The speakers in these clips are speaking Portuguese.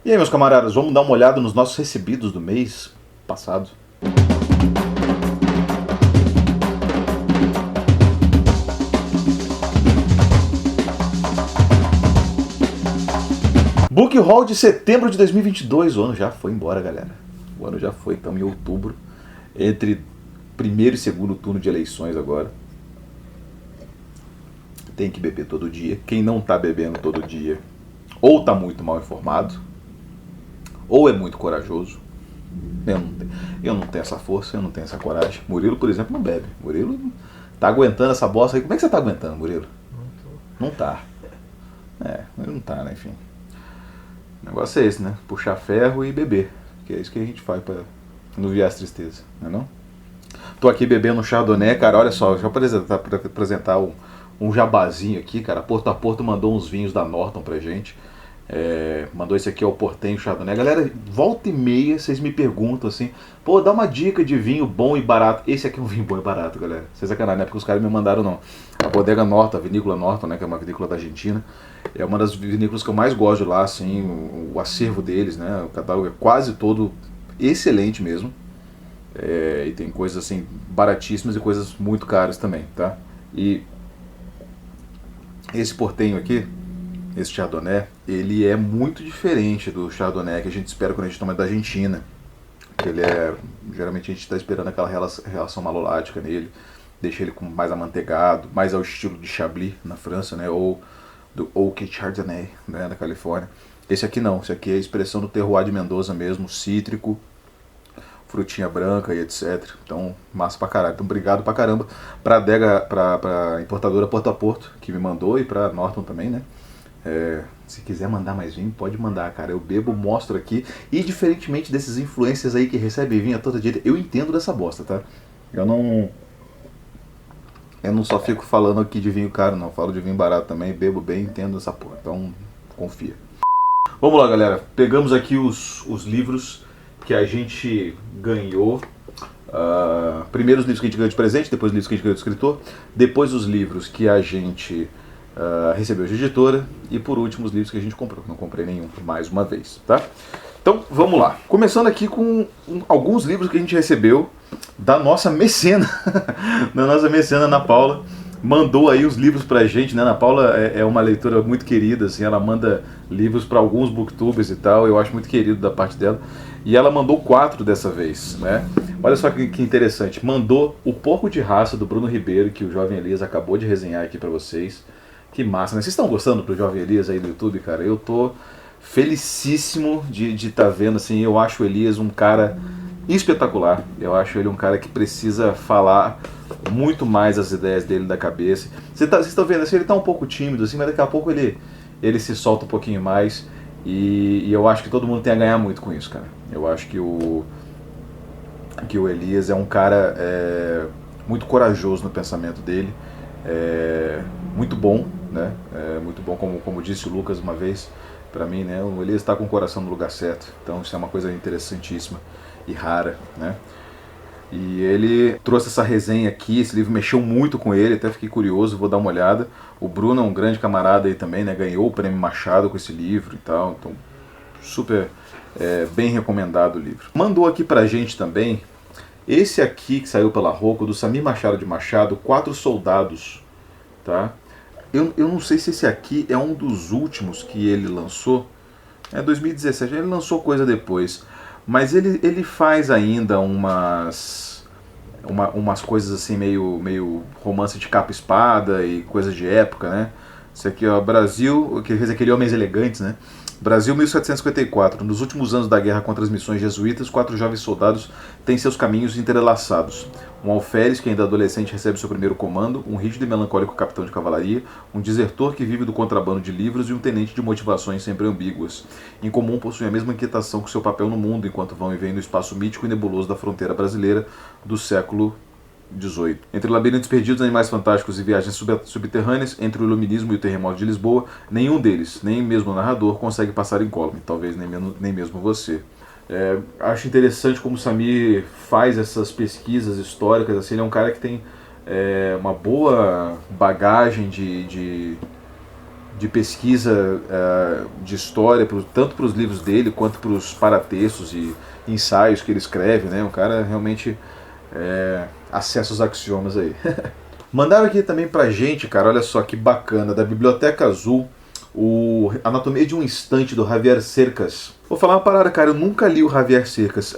E aí, meus camaradas, vamos dar uma olhada nos nossos recebidos do mês passado. Book Haul de setembro de 2022, o ano já foi embora, galera. O ano já foi, estamos em outubro, entre primeiro e segundo turno de eleições agora. Tem que beber todo dia. Quem não tá bebendo todo dia, ou tá muito mal informado, ou é muito corajoso. Eu não tenho essa força, eu não tenho essa coragem. Murilo, por exemplo, não bebe. Murilo tá aguentando essa bosta aí. Como é que você tá aguentando, Murilo? Não tá. Ele não tá, né? Enfim. O negócio é esse, né? Puxar ferro e beber. Que é isso que a gente faz pra aliviar as tristezas, não é não? Tô aqui bebendo um Chardonnay, cara. Olha só, deixa eu apresentar um jabazinho aqui, cara. Porto a Porto mandou uns vinhos da Norton pra gente. Mandou esse aqui, ó, o Portenho Chardonnay. Galera, volta e meia vocês me perguntam assim, pô, dá uma dica de vinho bom e barato. Esse aqui é um vinho bom e barato, galera. Sem sacanagem, não é porque os caras me mandaram, não. A Bodega Norton, a Vinícola Norton, né, que é uma vinícola da Argentina, é uma das vinícolas que eu mais gosto de lá, assim, o acervo deles, né, o catálogo é quase todo excelente mesmo. E tem coisas assim baratíssimas e coisas muito caras também, tá? E esse Portenho aqui, esse Chardonnay, ele é muito diferente do Chardonnay que a gente espera quando a gente toma da Argentina. Ele geralmente a gente está esperando aquela relação malolática nele, deixa ele com mais amanteigado, mais ao estilo de Chablis na França, né, ou do Oak Chardonnay, né, da Califórnia. Esse aqui não, esse aqui é a expressão do terroir de Mendoza mesmo, cítrico, frutinha branca e etc. Então, massa pra caralho. Então, obrigado pra caramba pra importadora Porto a Porto, que me mandou, e pra Norton também, né. Se quiser mandar mais vinho, pode mandar, cara. Eu bebo, mostro aqui. E diferentemente desses influencers aí que recebem vinho a toda dia, eu entendo dessa bosta, tá? Eu não só fico falando aqui de vinho caro, não. Eu falo de vinho barato também, bebo bem, entendo essa porra. Então, confia. Vamos lá, galera. Pegamos aqui os livros que a gente ganhou. Primeiro os livros que a gente ganhou de presente, depois os livros que a gente ganhou de escritor, depois os livros que a gente recebeu de editora, e por último os livros que a gente comprou. Não comprei nenhum, mais uma vez, tá? Então vamos lá. Começando aqui com alguns livros que a gente recebeu da nossa mecena, da nossa mecena Ana Paula. Mandou aí os livros pra gente, né? Ana Paula é uma leitora muito querida, assim, ela manda livros para alguns booktubers e tal, eu acho muito querido da parte dela. E ela mandou 4 dessa vez, né? Olha só que interessante. Mandou O Porco de Raça, do Bruno Ribeiro, que o Jovem Elias acabou de resenhar aqui pra vocês. Que massa, né? Vocês estão gostando do Jovem Elias aí no YouTube, cara? Eu tô felicíssimo de estar vendo, assim, eu acho o Elias um cara espetacular. Eu acho ele um cara que precisa falar muito mais as ideias dele da cabeça. Vocês estão vendo, assim, ele tá um pouco tímido, assim, mas daqui a pouco ele se solta um pouquinho mais. E eu acho que todo mundo tem a ganhar muito com isso, cara. Eu acho que o Elias é um cara muito corajoso no pensamento dele. Muito bom, né? Muito bom, como disse o Lucas uma vez pra mim, né? O Elias está com o coração no lugar certo. Então isso é uma coisa interessantíssima e rara, né? E ele trouxe essa resenha aqui, esse livro mexeu muito com ele, até fiquei curioso, vou dar uma olhada. O Bruno é um grande camarada aí também, né? Ganhou o Prêmio Machado com esse livro e tal, então super bem recomendado o livro. Mandou aqui pra gente também esse aqui que saiu pela Rocco, do Samir Machado de Machado, 4 Soldados, tá? Eu não sei se esse aqui é um dos últimos que ele lançou, 2017, ele lançou coisa depois. Mas ele faz ainda umas coisas assim meio romance de capa e espada e coisas de época, né? Esse aqui, ó, Brasil, que fez aquele Homens Elegantes, né? Brasil 1754. Nos últimos anos da guerra contra as missões jesuítas, 4 jovens soldados têm seus caminhos entrelaçados. Um alferes que ainda adolescente recebe seu primeiro comando, um rígido e melancólico capitão de cavalaria, um desertor que vive do contrabando de livros e um tenente de motivações sempre ambíguas. Em comum possuem a mesma inquietação com seu papel no mundo, enquanto vão e vêm no espaço mítico e nebuloso da fronteira brasileira do século XVIII. Entre labirintos perdidos, animais fantásticos e viagens subterrâneas, entre o iluminismo e o terremoto de Lisboa, nenhum deles, nem mesmo o narrador, consegue passar incólume, talvez nem mesmo você. Acho interessante como o Samir faz essas pesquisas históricas, assim, ele é um cara que tem uma boa bagagem de de pesquisa de história, tanto para os livros dele quanto para os paratextos e ensaios que ele escreve, né? O cara realmente acessa os axiomas aí. Mandaram aqui também pra gente, cara, olha só que bacana, da Biblioteca Azul, o Anatomia de um Instante, do Javier Cercas. Vou falar uma parada, cara, eu nunca li o Javier Cercas.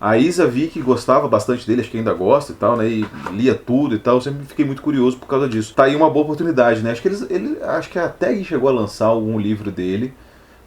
A Isa vi que gostava bastante dele, acho que ainda gosta e tal, né? E lia tudo e tal, eu sempre fiquei muito curioso por causa disso. Tá aí uma boa oportunidade, né? Acho que a Tag chegou a lançar algum livro dele,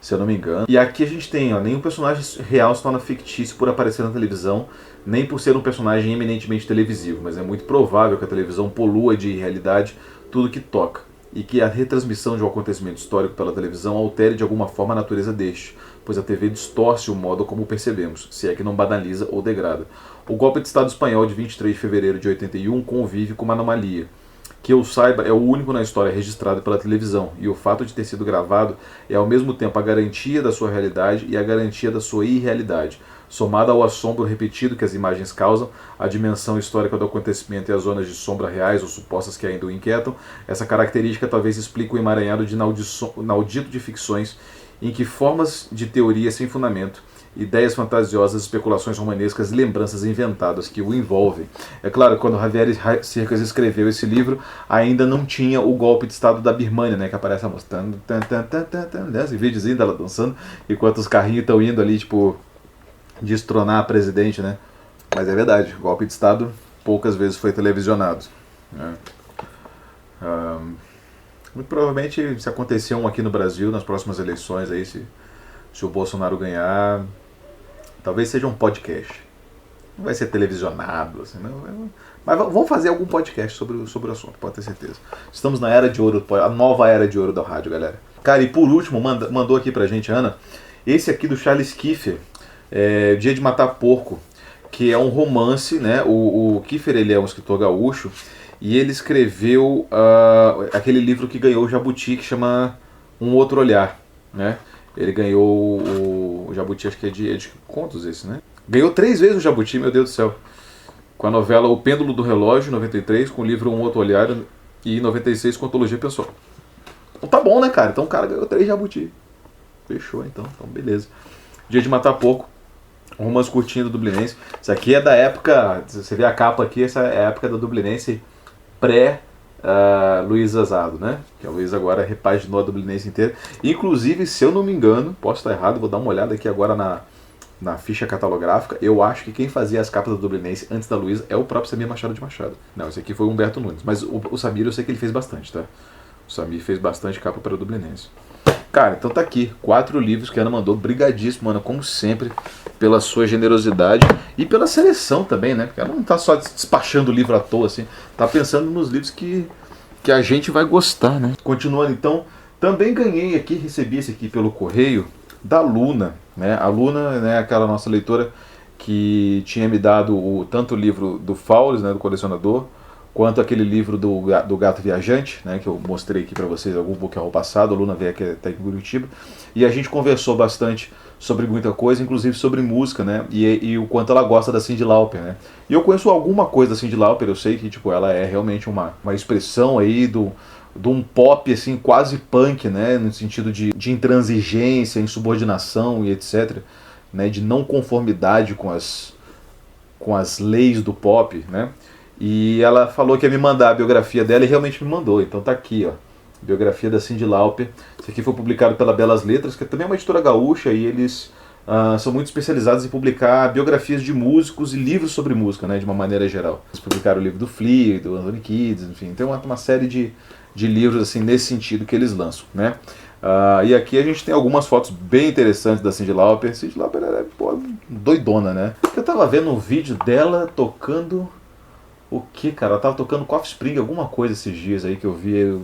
se eu não me engano. E aqui a gente tem, ó, nenhum personagem real se torna fictício por aparecer na televisão, nem por ser um personagem eminentemente televisivo, mas é muito provável que a televisão polua de irrealidade tudo que toca, e que a retransmissão de um acontecimento histórico pela televisão altere de alguma forma a natureza deste, pois a TV distorce o modo como o percebemos, se é que não banaliza ou degrada. O golpe de Estado espanhol de 23 de fevereiro de 81 convive com uma anomalia. Que eu saiba, é o único na história registrado pela televisão, e o fato de ter sido gravado é ao mesmo tempo a garantia da sua realidade e a garantia da sua irrealidade. Somada ao assombro repetido que as imagens causam, a dimensão histórica do acontecimento e as zonas de sombra reais ou supostas que ainda o inquietam, essa característica talvez explique o emaranhado de inaudito de ficções em que formas de teoria sem fundamento, ideias fantasiosas, especulações romanescas e lembranças inventadas que o envolvem. É claro, quando Javier Cercas escreveu esse livro, ainda não tinha o golpe de Estado da Birmania, né, que aparece a moça, esse videozinho dela dançando, enquanto os carrinhos estão indo ali, tipo, destronar a presidente, né? Mas é verdade, o golpe de Estado poucas vezes foi televisionado, né? Muito provavelmente, se acontecer um aqui no Brasil, nas próximas eleições, aí, se o Bolsonaro ganhar, talvez seja um podcast. Não vai ser televisionado, assim, não. Mas vamos fazer algum podcast sobre o assunto, pode ter certeza. Estamos na era de ouro, a nova era de ouro da rádio, galera. Cara, e por último, mandou aqui pra gente, Ana, esse aqui do Charles Kiefer, Dia de Matar Porco, que é um romance, né? O Kiefer, ele é um escritor gaúcho, e ele escreveu aquele livro que ganhou o Jabuti, que chama Um Outro Olhar, né? Ele ganhou o Jabuti, acho que é de contos esse, né? Ganhou 3 vezes o Jabuti, meu Deus do céu. Com a novela O Pêndulo do Relógio, em 93, com o livro Um Outro Olhar, e em 96 com a antologia Pessoal. Então tá bom, né, cara? Então o cara ganhou 3 Jabuti. Fechou, então beleza. Dia de Matar Porco, um romance curtinho do Dublinense. Isso aqui é da época, você vê a capa aqui, essa é a época do Dublinense pré Luiz Azado, né? Que a Luiz agora repaginou a Dublinense inteira. Inclusive, se eu não me engano, posso estar errado, vou dar uma olhada aqui agora na ficha catalográfica, eu acho que quem fazia as capas da Dublinense antes da Luiza é o próprio Samir Machado de Machado. Não, esse aqui foi o Humberto Nunes, mas o Samir eu sei que ele fez bastante, tá? O Samir fez bastante capa para o Dublinense. Cara, então tá aqui, 4 livros que a Ana mandou, brigadíssimo, Ana, como sempre, pela sua generosidade e pela seleção também, né? Porque ela não tá só despachando o livro à toa, assim, tá pensando nos livros que a gente vai gostar, né? Continuando então, também ganhei aqui, recebi esse aqui pelo correio, da Luna, né? A Luna, né, aquela nossa leitora que tinha me dado tanto o livro do Faules, né, do colecionador, quanto aquele livro do Gato Viajante, né, que eu mostrei aqui para vocês algum pouco passado. A Luna veio aqui até em Curitiba, e a gente conversou bastante sobre muita coisa, inclusive sobre música, né, e o quanto ela gosta da Cyndi Lauper, né. E eu conheço alguma coisa da Cyndi Lauper, eu sei que tipo, ela é realmente uma expressão aí de um pop assim, quase punk, né, no sentido de intransigência, insubordinação e etc., né, de não conformidade com as leis do pop, né. E ela falou que ia me mandar a biografia dela e realmente me mandou. Então tá aqui, ó, biografia da Cyndi Lauper. Isso aqui foi publicado pela Belas Letras, que também é uma editora gaúcha, e eles são muito especializados em publicar biografias de músicos e livros sobre música, né, de uma maneira geral. Eles publicaram o livro do Flea, do Anthony Kiedis, enfim, tem uma série de livros assim nesse sentido que eles lançam, né. E aqui a gente tem algumas fotos bem interessantes da Cyndi Lauper. Cyndi Lauper é doidona, né. Eu tava vendo um vídeo dela tocando... O que, cara? Ela tava tocando Coffee Spring, alguma coisa esses dias aí que eu vi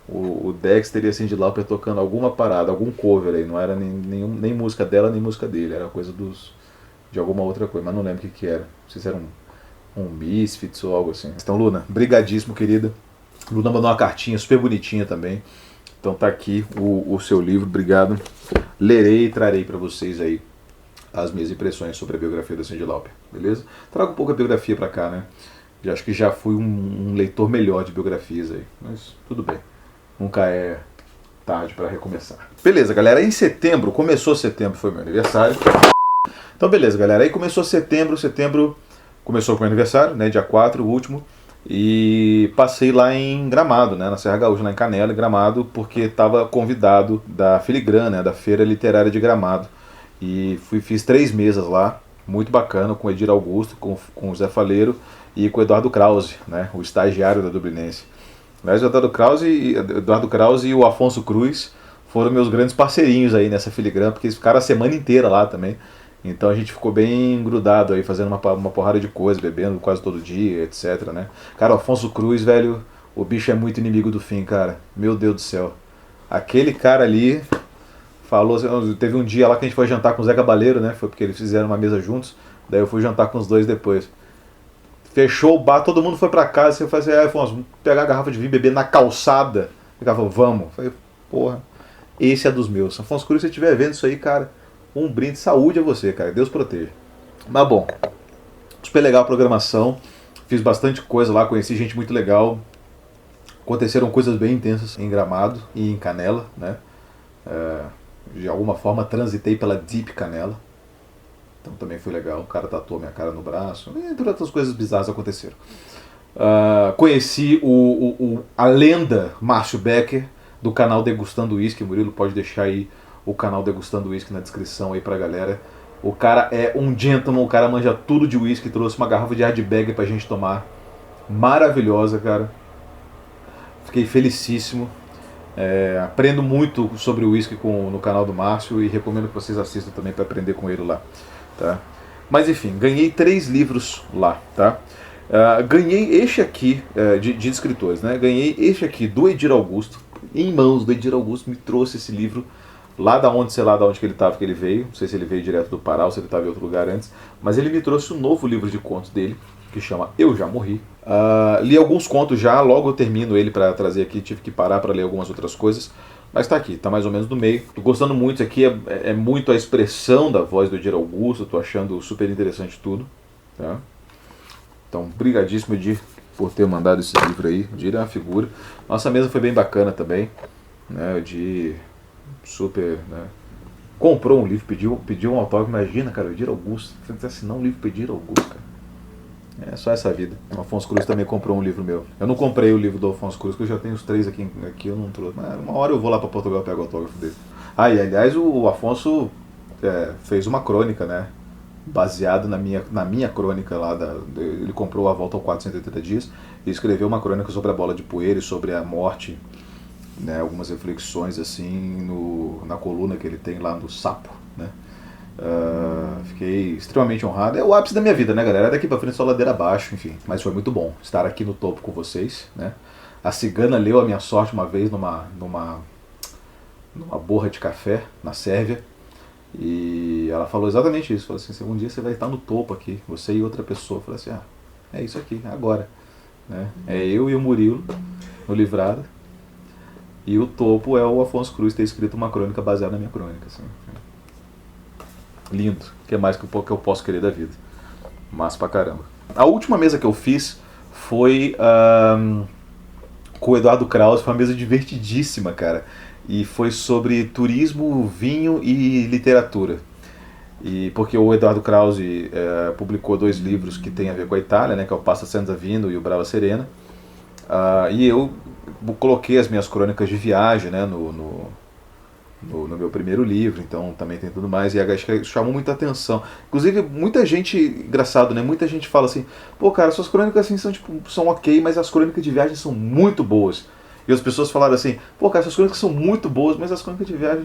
o Dexter e a Cyndi Lauper tocando alguma parada, algum cover aí. Não era nem música dela, nem música dele. Era coisa de alguma outra coisa, mas não lembro o que era. Não sei se era um Misfits ou algo assim. Então, Luna, brigadíssimo, querida. Luna mandou uma cartinha super bonitinha também. Então tá aqui o seu livro, obrigado. Lerei e trarei para vocês aí as minhas impressões sobre a biografia da Cyndi Lauper, beleza? Trago um pouco a biografia pra cá, né? Acho que já fui um leitor melhor de biografias aí, mas tudo bem. nunca é tarde para recomeçar. Beleza, galera, em setembro, começou setembro, foi meu aniversário. Então beleza, galera, aí começou setembro começou com o meu aniversário, né, dia 4, o último, e passei lá em Gramado, né, na Serra Gaúcha, lá em Canela, em Gramado, porque estava convidado da Filigran, né, da Feira Literária de Gramado, e fiz 3 mesas lá, muito bacana, com o Edir Augusto, com o Zé Faleiro e com o Eduardo Krause, né, o estagiário da Dublinense. Mas o Eduardo Krause e o Afonso Cruz foram meus grandes parceirinhos aí nessa Filigran, porque eles ficaram a semana inteira lá também. Então a gente ficou bem grudado aí, fazendo uma porrada de coisa, bebendo quase todo dia, etc, né? Cara, o Afonso Cruz, velho, o bicho é muito inimigo do fim, cara. Meu Deus do céu. Aquele cara ali falou, teve um dia lá que a gente foi jantar com o Zé Cabaleiro, né? Foi porque eles fizeram uma mesa juntos, daí eu fui jantar com os dois depois. Fechou o bar, todo mundo foi pra casa. Eu falei assim, Afonso, vamos pegar a garrafa de vinho e beber na calçada. O cara falou, vamos. Eu falei, porra, esse é dos meus. Afonso Cruz, se você estiver vendo isso aí, cara, um brinde, saúde a você, cara. Deus proteja. Mas bom, super legal a programação. Fiz bastante coisa lá, conheci gente muito legal. Aconteceram coisas bem intensas em Gramado e em Canela, né? De alguma forma transitei pela Deep Canela. Então também foi legal, o cara tatuou minha cara no braço, entre outras coisas bizarras aconteceram. Conheci a lenda Márcio Becker, do canal Degustando Whisky. Murilo pode deixar aí o canal Degustando Whisky na descrição aí pra galera. O cara é um gentleman, o cara manja tudo de whisky, trouxe uma garrafa de Ardbeg pra gente tomar. Maravilhosa, cara. Fiquei felicíssimo. Aprendo muito sobre o whisky no canal do Márcio e recomendo que vocês assistam também para aprender com ele lá. Tá? Mas enfim, ganhei 3 livros lá, tá? Ganhei este aqui de escritores, né? Ganhei este aqui do Edir Augusto, em mãos do Edir Augusto, me trouxe esse livro lá da onde, sei lá da onde que ele estava, que ele veio, não sei se ele veio direto do Pará ou se ele estava em outro lugar antes, mas ele me trouxe um novo livro de contos dele, que chama Eu Já Morri. Li alguns contos já, logo eu termino ele para trazer aqui, tive que parar para ler algumas outras coisas. Mas tá aqui, tá mais ou menos no meio. Tô gostando muito, isso aqui é muito a expressão da voz do Edir Augusto, tô achando super interessante tudo. Tá? Então, brigadíssimo, Edir, por ter mandado esse livro aí. Edir é uma figura. Nossa mesa foi bem bacana também. Né? O Edir, super, né? Comprou um livro, pediu um autógrafo. Imagina, cara, o Edir Augusto. Você tem que assinar um livro pro Edir Augusto, cara. É só essa vida. O Afonso Cruz também comprou um livro meu. Eu não comprei o livro do Afonso Cruz, porque eu já tenho os 3 aqui eu não trouxe. Mas uma hora eu vou lá para Portugal e pego o autógrafo dele. E aliás o Afonso fez uma crônica, né? Baseado na minha crônica lá. Ele comprou A Volta ao 480 Dias e escreveu uma crônica sobre a bola de poeira e sobre a morte, né? Algumas reflexões assim na coluna que ele tem lá no Sapo, né? Fiquei extremamente honrado. É o ápice da minha vida, né, galera? Daqui pra frente só ladeira abaixo, enfim. Mas foi muito bom estar aqui no topo com vocês, né? A cigana leu a minha sorte uma vez numa borra de café na Sérvia. E ela falou exatamente isso. Falou assim, um dia você vai estar no topo aqui, você e outra pessoa. Eu falei assim, é isso aqui, agora, né? É eu e o Murilo no Livrada. E o topo é o Afonso Cruz ter escrito uma crônica baseada na minha crônica, assim. Lindo. O que mais que eu posso querer da vida? Massa pra caramba. A última mesa que eu fiz foi com o Eduardo Krause. Foi uma mesa divertidíssima, cara. E foi sobre turismo, vinho e literatura. E porque o Eduardo Krause publicou 2 livros que tem a ver com a Itália, né, que é o Pasta Senza Vino e o Brava Serena. E eu coloquei as minhas crônicas de viagem, né, no meu primeiro livro, então também tem tudo mais, e acho que chamou muita atenção. Inclusive, muita gente, engraçado, né? Muita gente fala assim, pô, cara, suas crônicas assim são ok, mas as crônicas de viagem são muito boas. E as pessoas falaram assim, pô, cara, suas crônicas são muito boas, mas as crônicas de viagem,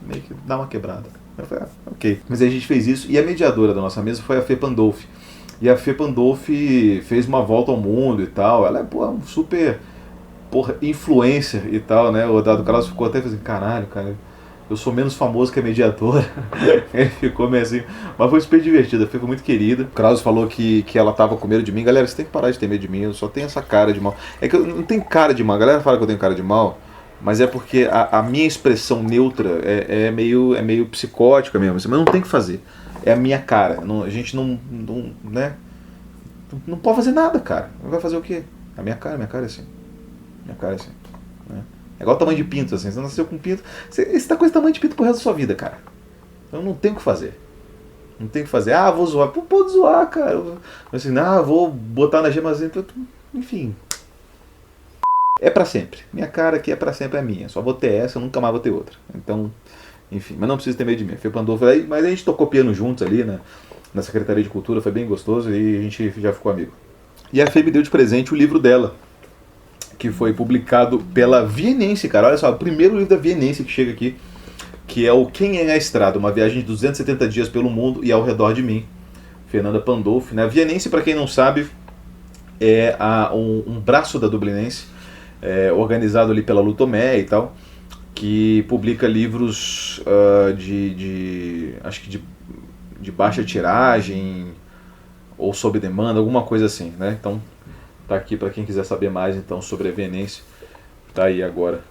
meio que dá uma quebrada. Eu falei, ok. Mas aí a gente fez isso, e a mediadora da nossa mesa foi a Fê Pandolfi. E a Fê Pandolfi fez uma volta ao mundo e tal, ela é, pô, super influencer e tal, né? O Eduardo Krause ficou até assim, caralho, cara, eu sou menos famoso que a mediadora. Ele ficou meio assim, mas foi super divertida, foi muito querida. O Krause falou que ela tava com medo de mim. Galera, você tem que parar de ter medo de mim, eu só tenho essa cara de mal. É que eu não tenho cara de mal, a galera fala que eu tenho cara de mal, mas é porque a minha expressão neutra é meio psicótica mesmo, mas não tem o que fazer. É a minha cara, a gente não, né? Não pode fazer nada, cara. Vai fazer o quê? A minha cara é assim. Minha cara é assim, né? É igual o tamanho de pinto, assim. Você nasceu com pinto, você tá com esse tamanho de pinto pro resto da sua vida, cara. Então não tem o que fazer. Não tem o que fazer. Ah, vou zoar. Pô, pode zoar, cara. Assim, vou botar na gemazinha. Enfim. É pra sempre. Minha cara aqui é pra sempre, é minha. Só vou ter essa, eu nunca mais vou ter outra. Então, enfim. Mas não precisa ter medo de mim. Fê Pandolfo, mas a gente tocou piano juntos ali, né? Na Secretaria de Cultura, foi bem gostoso e a gente já ficou amigo. E a Fê me deu de presente o livro dela, que foi publicado pela Vienense, cara. Olha só, o primeiro livro da Vienense que chega aqui, que é o Quem é a Estrada? Uma viagem de 270 dias pelo mundo e ao redor de mim. Fernanda Pandolfo, né? A Vienense, para quem não sabe, é um braço da Dublinense, organizado ali pela Lutomé e tal, que publica livros acho que de baixa tiragem ou sob demanda, alguma coisa assim, né? Então tá aqui para quem quiser saber mais então sobre a Vienense, tá aí agora,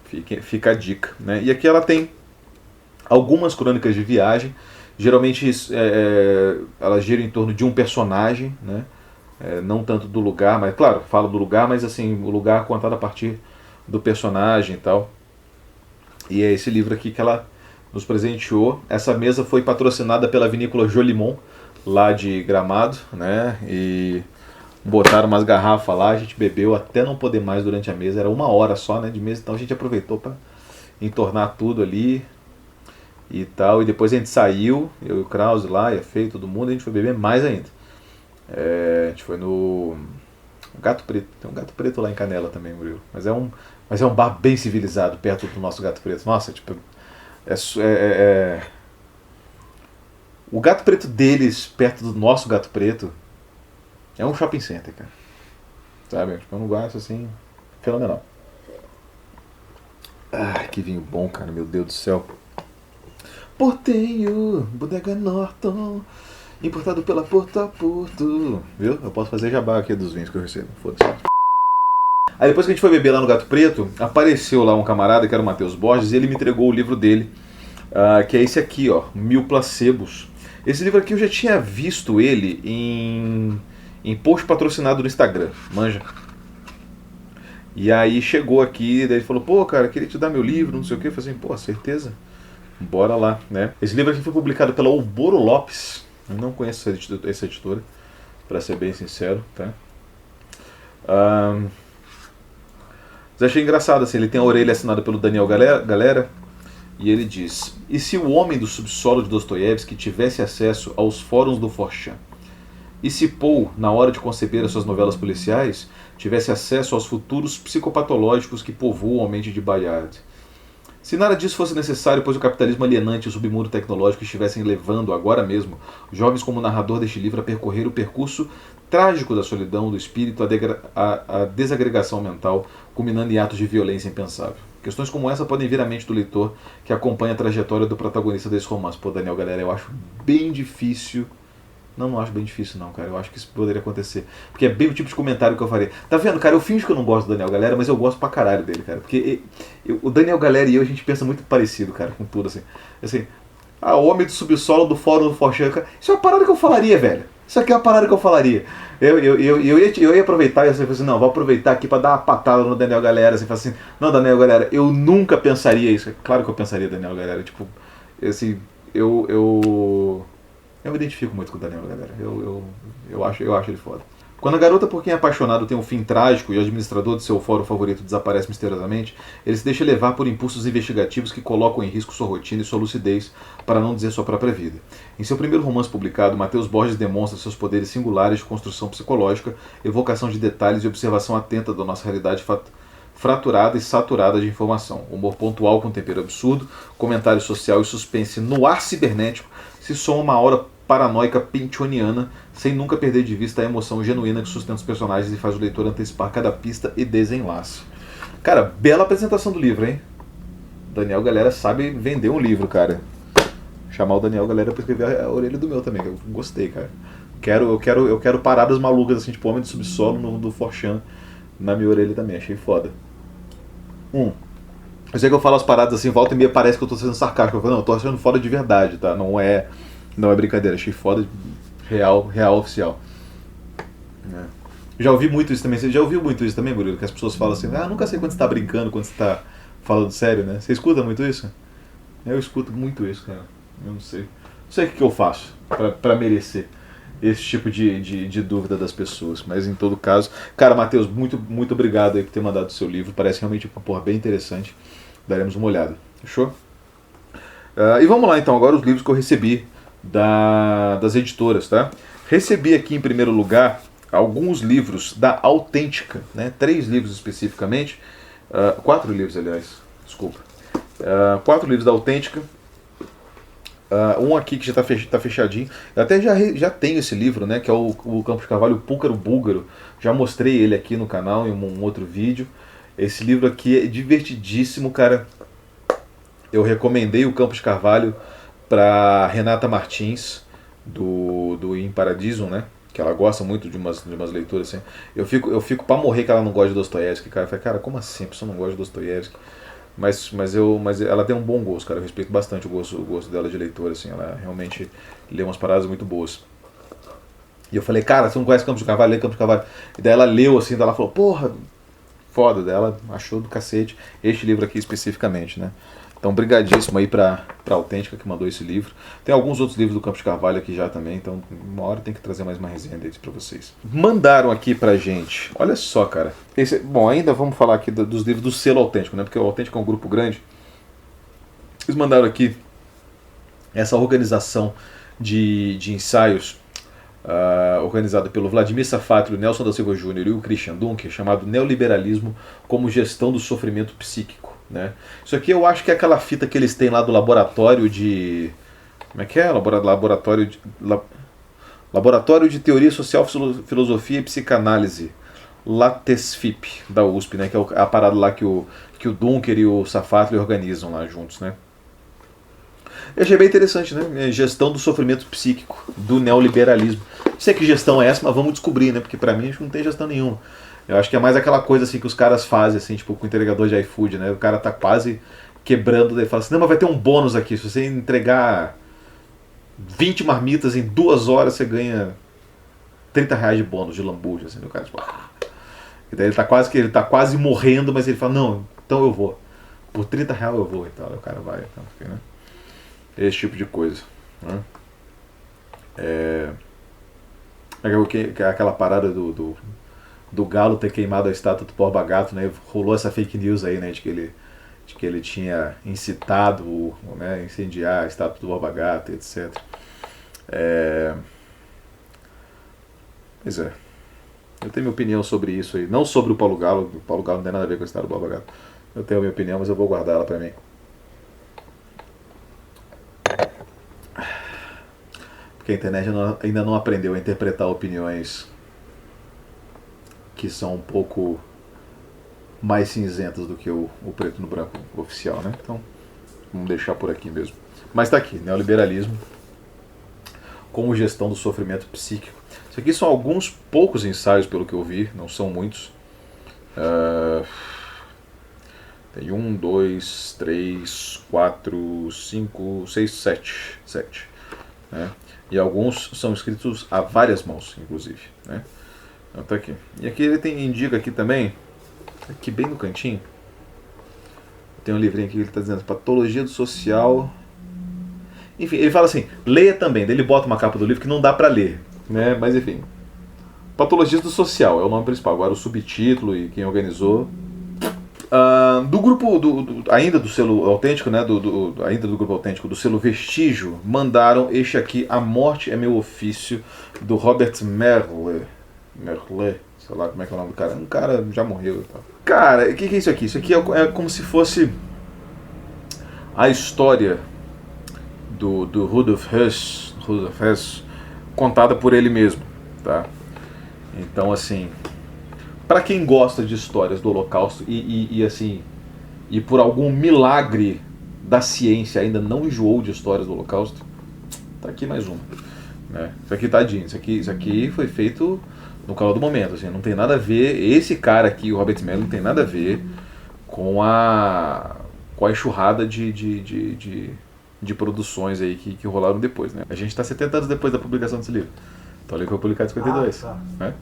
fica a dica, né? E aqui ela tem algumas crônicas de viagem, geralmente elas giram em torno de um personagem, né? Não tanto do lugar, mas claro, fala do lugar, mas assim, o lugar contado a partir do personagem e tal. E é esse livro aqui que ela nos presenteou. Essa mesa foi patrocinada pela vinícola Jolimon, lá de Gramado, né? E botaram umas garrafas lá, a gente bebeu até não poder mais durante a mesa. Era 1 hora só, né, de mesa, então a gente aproveitou para entornar tudo ali e tal. E depois a gente saiu, eu e o Krause lá, e a Fê e todo mundo, a gente foi beber mais ainda. A gente foi no Gato Preto. Tem um Gato Preto lá em Canela também, Murilo. Mas é um bar bem civilizado, perto do nosso Gato Preto. Nossa, tipo, o Gato Preto deles, perto do nosso Gato Preto, é um shopping center, cara. Sabe? Tipo, é um lugar assim, fenomenal. Ai, que vinho bom, cara, meu Deus do céu. Portenho, Bodega Norton, importado pela Porto a Porto. Viu? Eu posso fazer jabá aqui dos vinhos que eu recebo. Foda-se. Aí depois que a gente foi beber lá no Gato Preto, apareceu lá um camarada que era o Matheus Borges e ele me entregou o livro dele, que é esse aqui, ó, 1000 Placebos. Esse livro aqui eu já tinha visto ele em post patrocinado no Instagram, manja. E aí chegou aqui, daí ele falou, pô, cara, queria te dar meu livro, não sei o que. Eu falei assim, pô, certeza, bora lá, né? Esse livro aqui foi publicado pela Oboro Lopes. Eu não conheço essa editora, pra ser bem sincero, tá? Mas achei engraçado, assim, ele tem a orelha assinada pelo Daniel Galera, e ele diz, e se o homem do subsolo de Dostoiévski tivesse acesso aos fóruns do Forchan? E se Poe, na hora de conceber as suas novelas policiais, tivesse acesso aos futuros psicopatológicos que povoam a mente de Bayard? Se nada disso fosse necessário, pois o capitalismo alienante e o submundo tecnológico estivessem levando, agora mesmo, jovens como o narrador deste livro a percorrer o percurso trágico da solidão do espírito, a desagregação mental, culminando em atos de violência impensável. Questões como essa podem vir à mente do leitor que acompanha a trajetória do protagonista desse romance. Pô, Daniel, galera, eu acho bem difícil. Não acho bem difícil não, cara. Eu acho que isso poderia acontecer. Porque é bem o tipo de comentário que eu faria. Tá vendo, cara? Eu finjo que eu não gosto do Daniel Galera, mas eu gosto pra caralho dele, cara. Porque o Daniel Galera e eu, a gente pensa muito parecido, cara, com tudo, assim. O homem do subsolo do fórum do Forchan. Isso é uma parada que eu falaria, velho. Isso aqui é uma parada que eu falaria. Eu ia aproveitar e assim, assim, não, vou aproveitar aqui pra dar uma patada no Daniel Galera. Assim, não, Daniel Galera, eu nunca pensaria isso. Claro que eu pensaria, Daniel Galera. Tipo, assim, eu me identifico muito com o Daniel, galera. Eu acho ele foda. Quando a garota por quem é apaixonado tem um fim trágico e o administrador de seu fórum favorito desaparece misteriosamente, ele se deixa levar por impulsos investigativos que colocam em risco sua rotina e sua lucidez, para não dizer sua própria vida. Em seu primeiro romance publicado, Matheus Borges demonstra seus poderes singulares de construção psicológica, evocação de detalhes e observação atenta da nossa realidade fraturada e saturada de informação. Humor pontual com tempero absurdo, comentário social e suspense no ar cibernético se soma uma aura paranoica pintoniana, sem nunca perder de vista a emoção genuína que sustenta os personagens e faz o leitor antecipar cada pista e desenlace. Cara, bela apresentação do livro, hein? Daniel Galera sabe vender um livro, cara. Chamar o Daniel Galera pra escrever a orelha do meu também, que eu gostei, cara. Eu quero paradas malucas, assim, tipo Homem do Subsolo do Forchan na minha orelha também, achei foda. Eu sei que eu falo as paradas assim, volta e meia parece que eu tô sendo sarcástico. Eu falo, não, eu tô achando foda de verdade, tá? Não é brincadeira, achei foda, real oficial. Já ouvi muito isso também. Você já ouviu muito isso também, Murilo? Que as pessoas falam assim, nunca sei quando você tá brincando, quando você tá Falando sério, né? Você escuta muito isso? Eu escuto muito isso, cara. Eu não sei. Não sei o que eu faço pra merecer esse tipo de dúvida das pessoas. Mas em todo caso, cara, Matheus, muito obrigado aí por ter mandado o seu livro. Parece realmente uma porra bem interessante. Daremos uma olhada. Fechou? E vamos lá então, agora os livros que eu recebi das editoras, tá? Recebi aqui em primeiro lugar alguns livros da Autêntica, né? 3 livros especificamente. 4 livros, aliás. Desculpa. 4 livros da Autêntica. Um aqui que já está fechadinho. Eu até já tenho esse livro, né? Que é o Campos de Carvalho, o Púcaro Búlgaro. Já mostrei ele aqui no canal em um outro vídeo. Esse livro aqui é divertidíssimo, cara. Eu recomendei o Campos de Carvalho para Renata Martins, do In Paradiso, né? Que ela gosta muito de umas leituras assim. Eu fico pra morrer que ela não gosta de Dostoiévski, cara. Eu falei, cara, como assim? A pessoa não gosta de Dostoiévski? Mas ela tem um bom gosto, cara. Eu respeito bastante o gosto dela de leitura, assim. Ela realmente lê umas paradas muito boas. E eu falei, cara, você não conhece Campos de Carvalho? Lê Campos de Carvalho. E daí ela leu, assim, daí ela falou, porra, foda. Daí ela achou do cacete este livro aqui especificamente, né? Então, brigadíssimo aí pra Autêntica que mandou esse livro. Tem alguns outros livros do Campos de Carvalho aqui já também, então uma hora tem que trazer mais uma resenha deles pra vocês. Mandaram aqui pra gente, olha só, cara. Bom, ainda vamos falar aqui dos livros do selo Autêntico, né? Porque o Autêntico é um grupo grande. Eles mandaram aqui essa organização de ensaios organizada pelo Vladimir Safatli, o Nelson da Silva Júnior e o Christian Dunker, chamado Neoliberalismo como Gestão do Sofrimento Psíquico. Né? Isso aqui eu acho que é aquela fita que eles têm lá do laboratório de... Como é que é? Laboratório de Teoria Social, Filosofia e Psicanálise. LATESFIP, da USP, né? Que é a parada lá que o Dunker e o Safatli organizam lá juntos. Né? Eu achei bem interessante, né? Gestão do sofrimento psíquico, do neoliberalismo. Não sei que gestão é essa, mas vamos descobrir, né? Porque pra mim acho que não tem gestão nenhuma. Eu acho que é mais aquela coisa assim que os caras fazem, assim, tipo, com o entregador de iFood, né? O cara tá quase quebrando, daí fala assim, não, mas vai ter um bônus aqui. Se você entregar 20 marmitas em 2 horas, você ganha R$30 de bônus de lambuja, assim, o cara, tipo, E daí ele tá quase morrendo, mas ele fala, não, então eu vou. Por R$30 eu vou, então o cara vai, então, né? Esse tipo de coisa, né? É aquela parada do Galo ter queimado a estátua do Borba Gato, né? Rolou essa fake news aí, né? De que ele tinha incitado, né, incendiar a estátua do Borba Gato, etc. Pois é. Eu tenho minha opinião sobre isso aí. Não sobre o Paulo Galo. O Paulo Galo não tem nada a ver com a estátua do Borba Gato. Eu tenho a minha opinião, mas eu vou guardar ela pra mim. Porque a internet ainda não aprendeu a interpretar opiniões que são um pouco mais cinzentas do que o preto no branco oficial, né? Então, vamos deixar por aqui mesmo. Mas tá aqui, neoliberalismo como gestão do sofrimento psíquico. Isso aqui são alguns poucos ensaios, pelo que eu vi, não são muitos. Tem 1, 2, 3, 4, 5, 6, 7. Né? E alguns são escritos a várias mãos, inclusive. Né? Então tá aqui. E aqui ele indica aqui também, aqui bem no cantinho, tem um livrinho aqui que ele está dizendo Patologia do Social. Enfim, ele fala assim, leia também. Daí ele bota uma capa do livro que não dá para ler, né? Mas enfim, Patologia do Social é o nome principal. Agora o subtítulo e quem organizou. Do grupo, ainda do selo autêntico, né? Ainda do grupo autêntico, do selo Vestígio, mandaram este aqui, A Morte é Meu Ofício, do Robert Merle, sei lá como é que é o nome do cara. Um cara já morreu e tal. Cara, o que é isso aqui? Isso aqui é como se fosse a história do Rudolf Hess, contada por ele mesmo, tá? Então, assim, para quem gosta de histórias do Holocausto e assim, e por algum milagre da ciência ainda não enjoou de histórias do Holocausto, tá aqui mais uma, né? Isso aqui, tadinho, isso aqui foi feito no calor do momento, assim, não tem nada a ver, esse cara aqui, o Robert Merle, não tem nada a ver com a enxurrada de produções aí que rolaram depois, né? A gente está 70 anos depois da publicação desse livro. Então ele foi publicado em 52, né?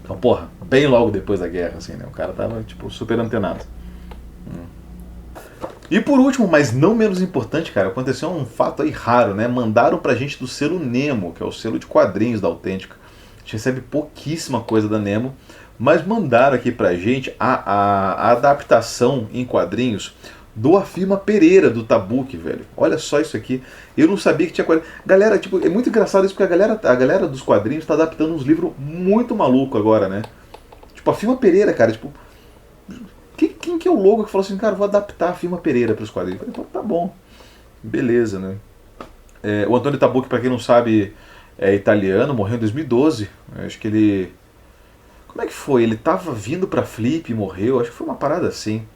Então, porra, bem logo depois da guerra, assim, né? O cara tava, tipo, super antenado. E por último, mas não menos importante, cara, aconteceu um fato aí raro, né? Mandaram pra gente do selo Nemo, que é o selo de quadrinhos da Autêntica. A gente recebe pouquíssima coisa da Nemo, mas mandaram aqui pra gente a adaptação em quadrinhos do Afirma Pereira, do Tabuque, velho. Olha só isso aqui. Eu não sabia que tinha quadrinhos. Galera, tipo, é muito engraçado isso, porque a galera dos quadrinhos tá adaptando uns livros muito malucos agora, né? Tipo, Afirma Pereira, cara, tipo... Quem que é o louco que falou assim, cara, vou adaptar a Afirma Pereira para os quadrinhos? Eu falei, então tá bom. Beleza, né? O Antônio Tabucchi, para quem não sabe, é italiano, morreu em 2012. Acho que ele... Como é que foi? Ele tava vindo pra Flip e morreu? Acho que foi uma parada assim.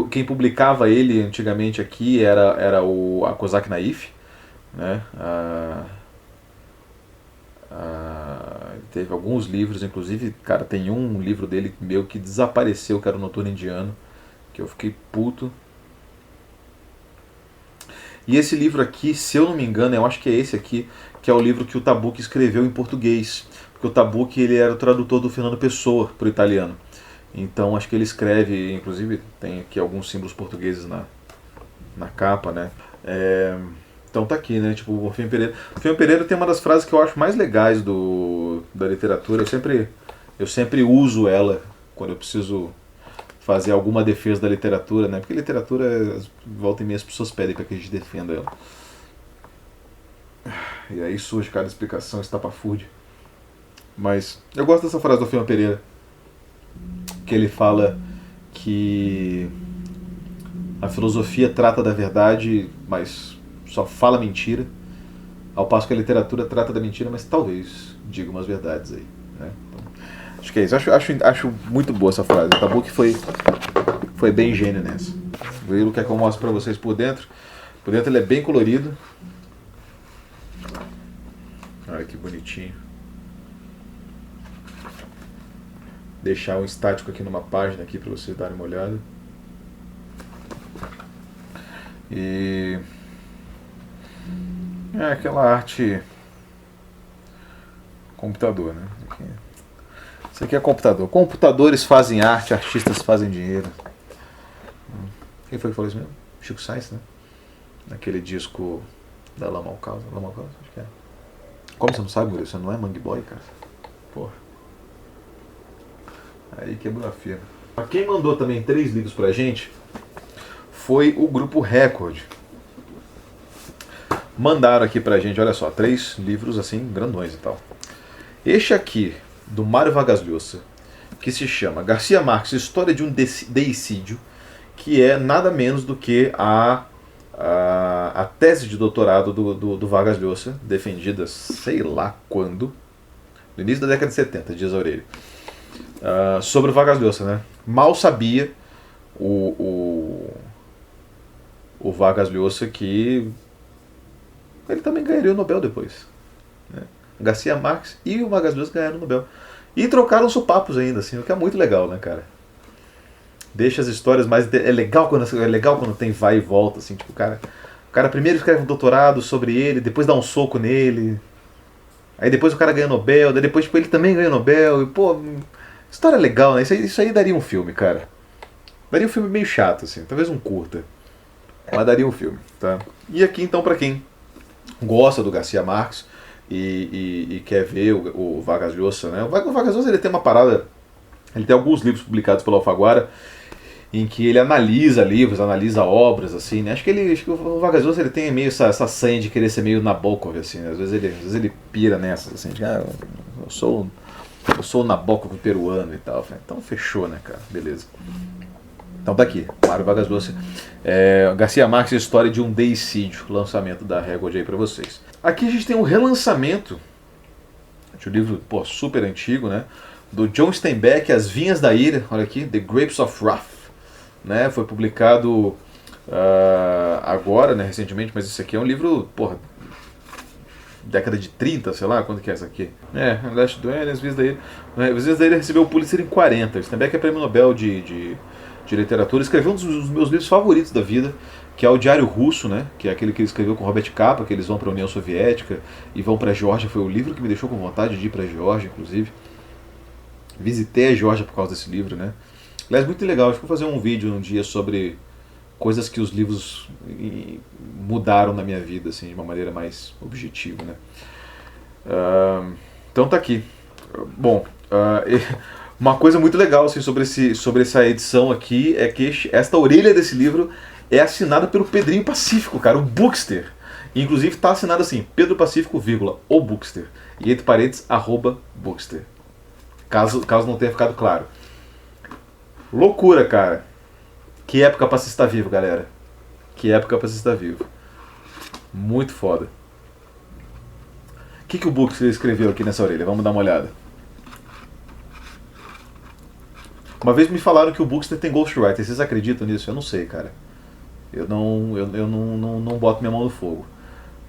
Quem publicava ele antigamente aqui era a Kozak Naif, né? Ele teve alguns livros, inclusive, cara, tem um livro dele meu que desapareceu, que era o Noturno Indiano, que eu fiquei puto. E esse livro aqui, se eu não me engano, eu acho que é esse aqui, que é o livro que o Tabucchi escreveu em português. Porque o Tabucchi, ele era o tradutor do Fernando Pessoa para o italiano. Então acho que ele escreve, inclusive tem aqui alguns símbolos portugueses na capa, né? Então tá aqui, né? Tipo, o Orfeu Pereira. O Orfeu Pereira tem uma das frases que eu acho mais legais da literatura. Eu sempre uso ela quando eu preciso fazer alguma defesa da literatura, né? Porque literatura, volta e meia, as pessoas pedem para que a gente defenda ela. E aí surge cada explicação estapafúrdia. Mas eu gosto dessa frase do Orfeu Pereira, que ele fala que a filosofia trata da verdade, mas só fala mentira, ao passo que a literatura trata da mentira, mas talvez diga umas verdades aí, né? Então, acho que é isso. Acho muito boa essa frase. O Tabucchi foi bem gênio nessa. O livro quer que eu mostre pra vocês por dentro. Por dentro ele é bem colorido. Olha que bonitinho. Deixar um estático aqui numa página aqui para vocês darem uma olhada. E é aquela arte computador, né? Isso aqui é computador. Computadores fazem arte, artistas fazem dinheiro. Quem foi que falou isso mesmo? Chico Sainz, né? Naquele disco da La Mal Causa. La Mal Causa? Acho que é. Como você não sabe, Murilo? Você não é Mangue Boy, cara? Porra. Aí quebrou a firma. Quem mandou também 3 livros pra gente foi o Grupo Record. Mandaram aqui pra gente, olha só, 3 livros assim, grandões e tal. Este aqui, do Mário Vargas Llosa, que se chama Garcia Marques, História de um Deicídio, que é nada menos do que a tese de doutorado do Vargas Llosa, defendida sei lá quando, no início da década de 70, diz Aurélio. Sobre o Vargas Llosa, né? Mal sabia o Vargas Llosa que ele também ganharia o Nobel depois, né? Garcia Marques e o Vargas Llosa ganharam o Nobel. E trocaram sopapos ainda, assim, o que é muito legal, né, cara? Deixa as histórias mais... É legal quando tem vai e volta, assim, tipo, o cara primeiro escreve um doutorado sobre ele, depois dá um soco nele, aí depois o cara ganha o Nobel, daí depois tipo, ele também ganha o Nobel, e pô... História legal, né? Isso aí daria um filme, cara. Daria um filme meio chato, assim. Talvez um curta. Mas daria um filme, tá? E aqui, então, pra quem gosta do Garcia Marques e quer ver o Vargas Llosa, né? O Vargas Llosa, ele tem uma parada... Ele tem alguns livros publicados pela Alfaguara em que ele analisa livros, analisa obras, assim, né? Acho que o Vargas Llosa, ele tem meio essa sanha de querer ser meio Nabokov, assim, né? Às vezes ele pira nessas, assim. De, eu sou o Nabokov peruano e tal. Então fechou, né, cara? Beleza. Então tá aqui, Mário Vargas Llosa, Garcia Marques, História de um Deicídio, lançamento da Record aí pra vocês. Aqui a gente tem um relançamento de um livro, pô, super antigo, né? Do John Steinbeck, As Vinhas da Ira, olha aqui, The Grapes of Wrath, né? Foi publicado agora, né, recentemente, mas isso aqui é um livro, porra, década de 30, sei lá, quando que é isso aqui? Last Duel, As Vinhas da Ira. As Vinhas da Ira recebeu o Pulitzer em 40, o Steinbeck é prêmio Nobel de literatura, escreveu um dos meus livros favoritos da vida, que é o Diário Russo, né? Que é aquele que ele escreveu com Robert Capa, que eles vão para a União Soviética e vão para a Geórgia. Foi o livro que me deixou com vontade de ir para a Geórgia, inclusive. Visitei a Geórgia por causa desse livro, né? Aliás, muito legal. Acho que vou fazer um vídeo um dia sobre coisas que os livros mudaram na minha vida, assim, de uma maneira mais objetiva, né? Então tá aqui. Bom, uma coisa muito legal assim, sobre essa edição aqui é que esta orelha desse livro é assinada pelo Pedrinho Pacífico, cara, o Bookster. Inclusive está assinado assim, Pedro Pacífico, vírgula, o Bookster. E entre parênteses, @Bookster. Caso não tenha ficado claro. Loucura, cara. Que época pra se estar vivo, galera. Que época pra se estar vivo. Muito foda. O que o Bookster escreveu aqui nessa orelha? Vamos dar uma olhada. Uma vez me falaram que o Bookster tem ghostwriter. Vocês acreditam nisso? Eu não sei, cara. Eu não boto minha mão no fogo.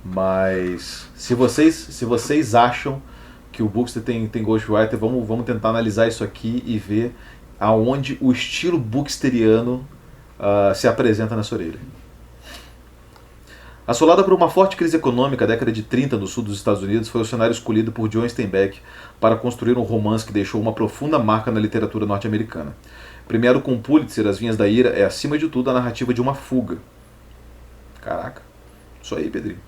Mas se vocês acham que o Bookster tem ghostwriter, vamos tentar analisar isso aqui e ver aonde o estilo booksteriano se apresenta nessa orelha. Assolada por uma forte crise econômica, a década de 30 no sul dos Estados Unidos foi o cenário escolhido por John Steinbeck para construir um romance que deixou uma profunda marca na literatura norte-americana. Premiado com Pulitzer, As Vinhas da Ira é, acima de tudo, a narrativa de uma fuga. Caraca, isso aí, Pedrinho.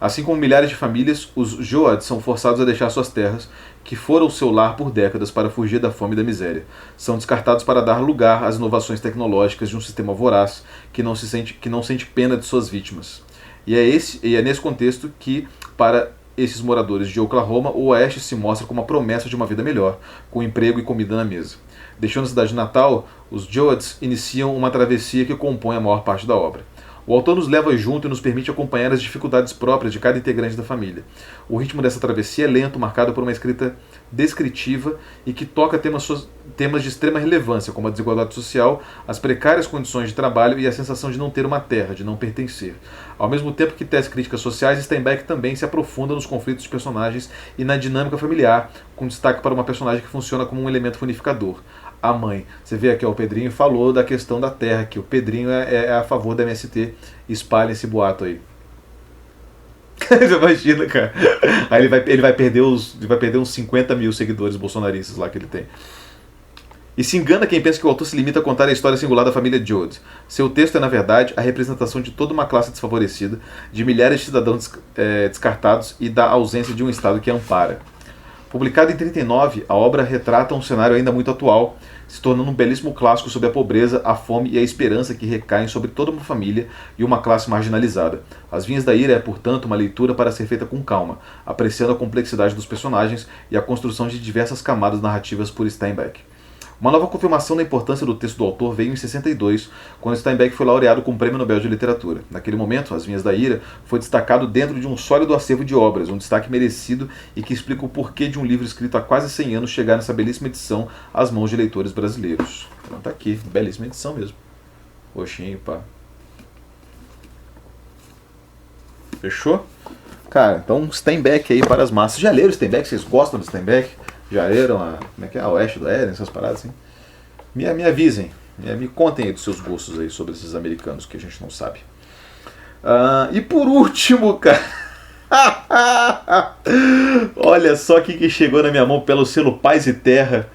Assim como milhares de famílias, os Joads são forçados a deixar suas terras, que foram seu lar por décadas, para fugir da fome e da miséria. São descartados para dar lugar às inovações tecnológicas de um sistema voraz que não sente pena de suas vítimas. E é nesse contexto que, para esses moradores de Oklahoma, o Oeste se mostra como a promessa de uma vida melhor, com emprego e comida na mesa. Deixando a cidade natal, os Joads iniciam uma travessia que compõe a maior parte da obra. O autor nos leva junto e nos permite acompanhar as dificuldades próprias de cada integrante da família. O ritmo dessa travessia é lento, marcado por uma escrita descritiva e que toca temas de extrema relevância, como a desigualdade social, as precárias condições de trabalho e a sensação de não ter uma terra, de não pertencer. Ao mesmo tempo que tece críticas sociais, Steinbeck também se aprofunda nos conflitos de personagens e na dinâmica familiar, com destaque para uma personagem que funciona como um elemento unificador. A mãe. Você vê aqui, ó, o Pedrinho falou da questão da terra, que o Pedrinho é a favor da MST. Espalha esse boato aí. Você imagina, cara. Aí ele vai perder uns 50 mil seguidores bolsonaristas lá que ele tem. E se engana quem pensa que o autor se limita a contar a história singular da família Joad. Seu texto é, na verdade, a representação de toda uma classe desfavorecida, de milhares de cidadãos descartados e da ausência de um Estado que ampara. Publicada em 1939, a obra retrata um cenário ainda muito atual, se tornando um belíssimo clássico sobre a pobreza, a fome e a esperança que recaem sobre toda uma família e uma classe marginalizada. As Vinhas da Ira é, portanto, uma leitura para ser feita com calma, apreciando a complexidade dos personagens e a construção de diversas camadas narrativas por Steinbeck. Uma nova confirmação da importância do texto do autor veio em 62, quando Steinbeck foi laureado com o Prêmio Nobel de Literatura. Naquele momento, As Vinhas da Ira foi destacado dentro de um sólido acervo de obras, um destaque merecido e que explica o porquê de um livro escrito há quase 100 anos chegar nessa belíssima edição às mãos de leitores brasileiros. Então tá aqui, belíssima edição mesmo. Roxinho, pá. Fechou? Cara, então Steinbeck aí para as massas. Já leram Steinbeck? Vocês gostam do Steinbeck? Já leram a Oeste do Éden, essas paradas assim? Me avisem, me contem aí dos seus gostos aí sobre esses americanos que a gente não sabe. E por último, cara, olha só o que chegou na minha mão pelo selo Paz e Terra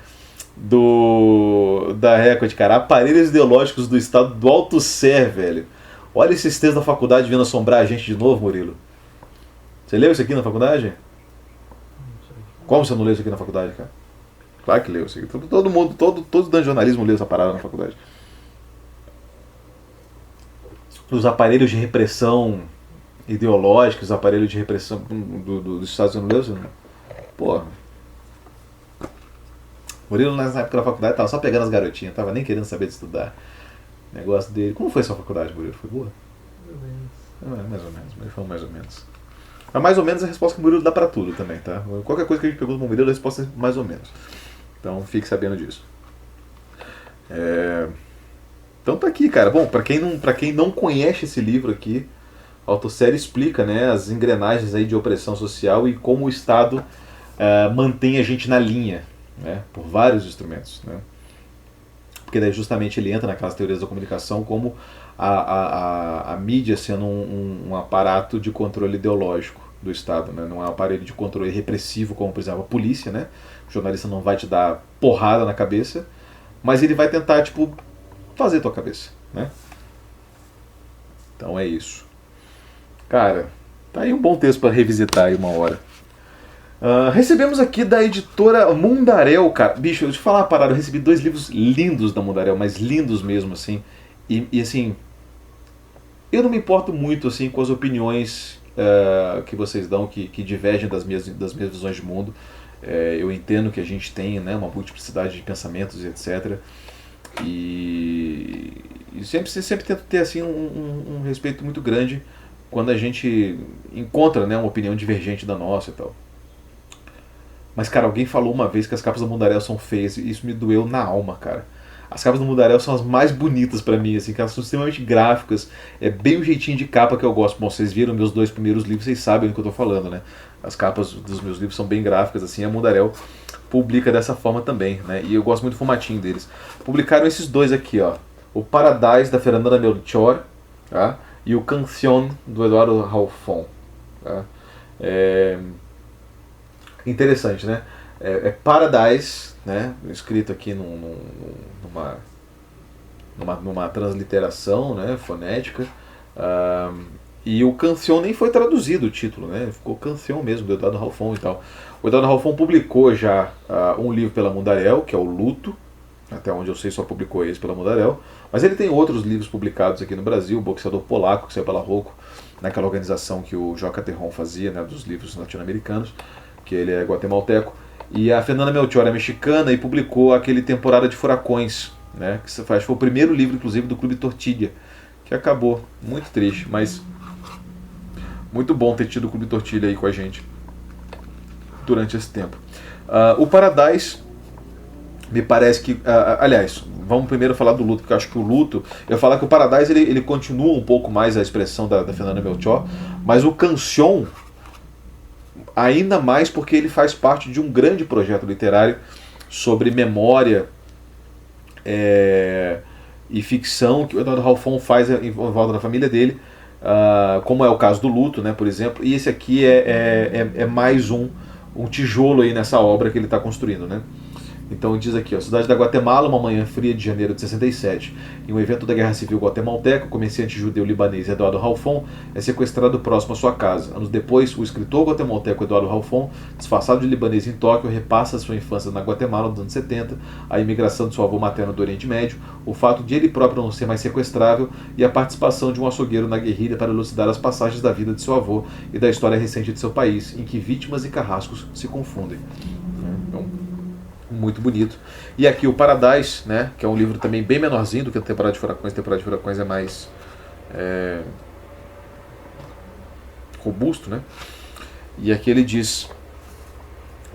da Record, cara. Aparelhos ideológicos do Estado do Alto Ser, velho. Olha esses textos da faculdade vindo assombrar a gente de novo, Murilo. Você leu isso aqui na faculdade? Como você não leu isso aqui na faculdade, cara? Claro que leu isso aqui. Todo mundo, todo estudante de jornalismo leu essa parada na faculdade. Os aparelhos de repressão ideológicos, os aparelhos de repressão dos Estados Unidos, leu? Pô. Murilo, nessa época da faculdade, tava só pegando as garotinhas, tava nem querendo saber de estudar. O negócio dele. Como foi a sua faculdade, Murilo? Foi boa? Mais ou menos. Mas foi mais ou menos. Mas mais ou menos a resposta que o Murilo dá pra tudo também, tá? Qualquer coisa que a gente pergunta pro Murilo, a resposta é mais ou menos. Então fique sabendo disso. Então tá aqui, cara. Bom, pra quem não conhece esse livro aqui, a autossérie explica, né, as engrenagens aí de opressão social e como o Estado mantém a gente na linha, né, por vários instrumentos, né? Porque daí justamente ele entra naquelas teorias da comunicação como a mídia sendo um aparato de controle ideológico do Estado, né? Não é um aparelho de controle repressivo como, por exemplo, a polícia, né? O jornalista não vai te dar porrada na cabeça, mas ele vai tentar, tipo, fazer tua cabeça, né? Então é isso. Cara, tá aí um bom texto para revisitar aí uma hora. Recebemos aqui da editora Mundaréu, cara. Bicho, eu te falar uma parada, eu recebi 2 livros lindos da Mundaréu, mas lindos mesmo, assim. E assim, eu não me importo muito assim com as opiniões que vocês dão, que divergem das minhas visões de mundo. Eu entendo que a gente tem, né, uma multiplicidade de pensamentos e etc. E sempre tento ter assim um respeito muito grande quando a gente encontra, né, uma opinião divergente da nossa e tal. Mas, cara, alguém falou uma vez que as capas da Mundaréu são feias e isso me doeu na alma, cara. As capas do Mundaréu são as mais bonitas pra mim, assim, que elas são extremamente gráficas. É bem o jeitinho de capa que eu gosto. Bom, vocês viram meus 2 primeiros livros, vocês sabem do que eu tô falando, né? As capas dos meus livros são bem gráficas, assim, a Mundaréu publica dessa forma também, né? E eu gosto muito do formatinho deles. Publicaram esses 2 aqui, ó. O Paradise, da Fernanda Melchior, tá? E o Canción, do Eduardo Halfon. Tá? Interessante, né? Paradise, né? Escrito aqui numa transliteração, né? Fonética. E o Canción nem foi traduzido o título, né? Ficou Canción mesmo, do Eduardo Halfon e tal. O Eduardo Halfon publicou já um livro pela Mundaréu, que é o Luto. Até onde eu sei só publicou esse pela Mundaréu. Mas ele tem outros livros publicados aqui no Brasil. O Boxeador Polaco, que saiu pela Rocco, naquela organização que o Joca Terron fazia, né? Dos livros latino-americanos, que ele é guatemalteco. E a Fernanda Melchior é mexicana e publicou aquele Temporada de Furacões, né? Que foi o primeiro livro, inclusive, do Clube Tortilha, que acabou. Muito triste, mas muito bom ter tido o Clube Tortilha aí com a gente durante esse tempo. O Paradise, me parece que... aliás, vamos primeiro falar do Luto, porque eu acho que o Luto... Eu ia falar que o Paradise ele continua um pouco mais a expressão da Fernanda Melchior, mas o Canción ainda mais porque ele faz parte de um grande projeto literário sobre memória e ficção que o Eduardo Halfon faz em volta da família dele, como é o caso do Luto, né, por exemplo. E esse aqui é mais um tijolo aí nessa obra que ele está construindo, né? Então diz aqui, ó, cidade da Guatemala, uma manhã fria de janeiro de 67. Em um evento da Guerra Civil guatemalteca, o comerciante judeu libanês Eduardo Halfon é sequestrado próximo à sua casa. Anos depois, o escritor guatemalteco Eduardo Halfon, disfarçado de libanês em Tóquio, repassa sua infância na Guatemala nos anos 70, a imigração de seu avô materno do Oriente Médio, o fato de ele próprio não ser mais sequestrável e a participação de um açougueiro na guerrilha para elucidar as passagens da vida de seu avô e da história recente de seu país, em que vítimas e carrascos se confundem. Então, muito bonito. E aqui o Paradise, né, que é um livro também bem menorzinho do que a Temporada de Furacões. A Temporada de Furacões é mais robusto, né? E aqui ele diz: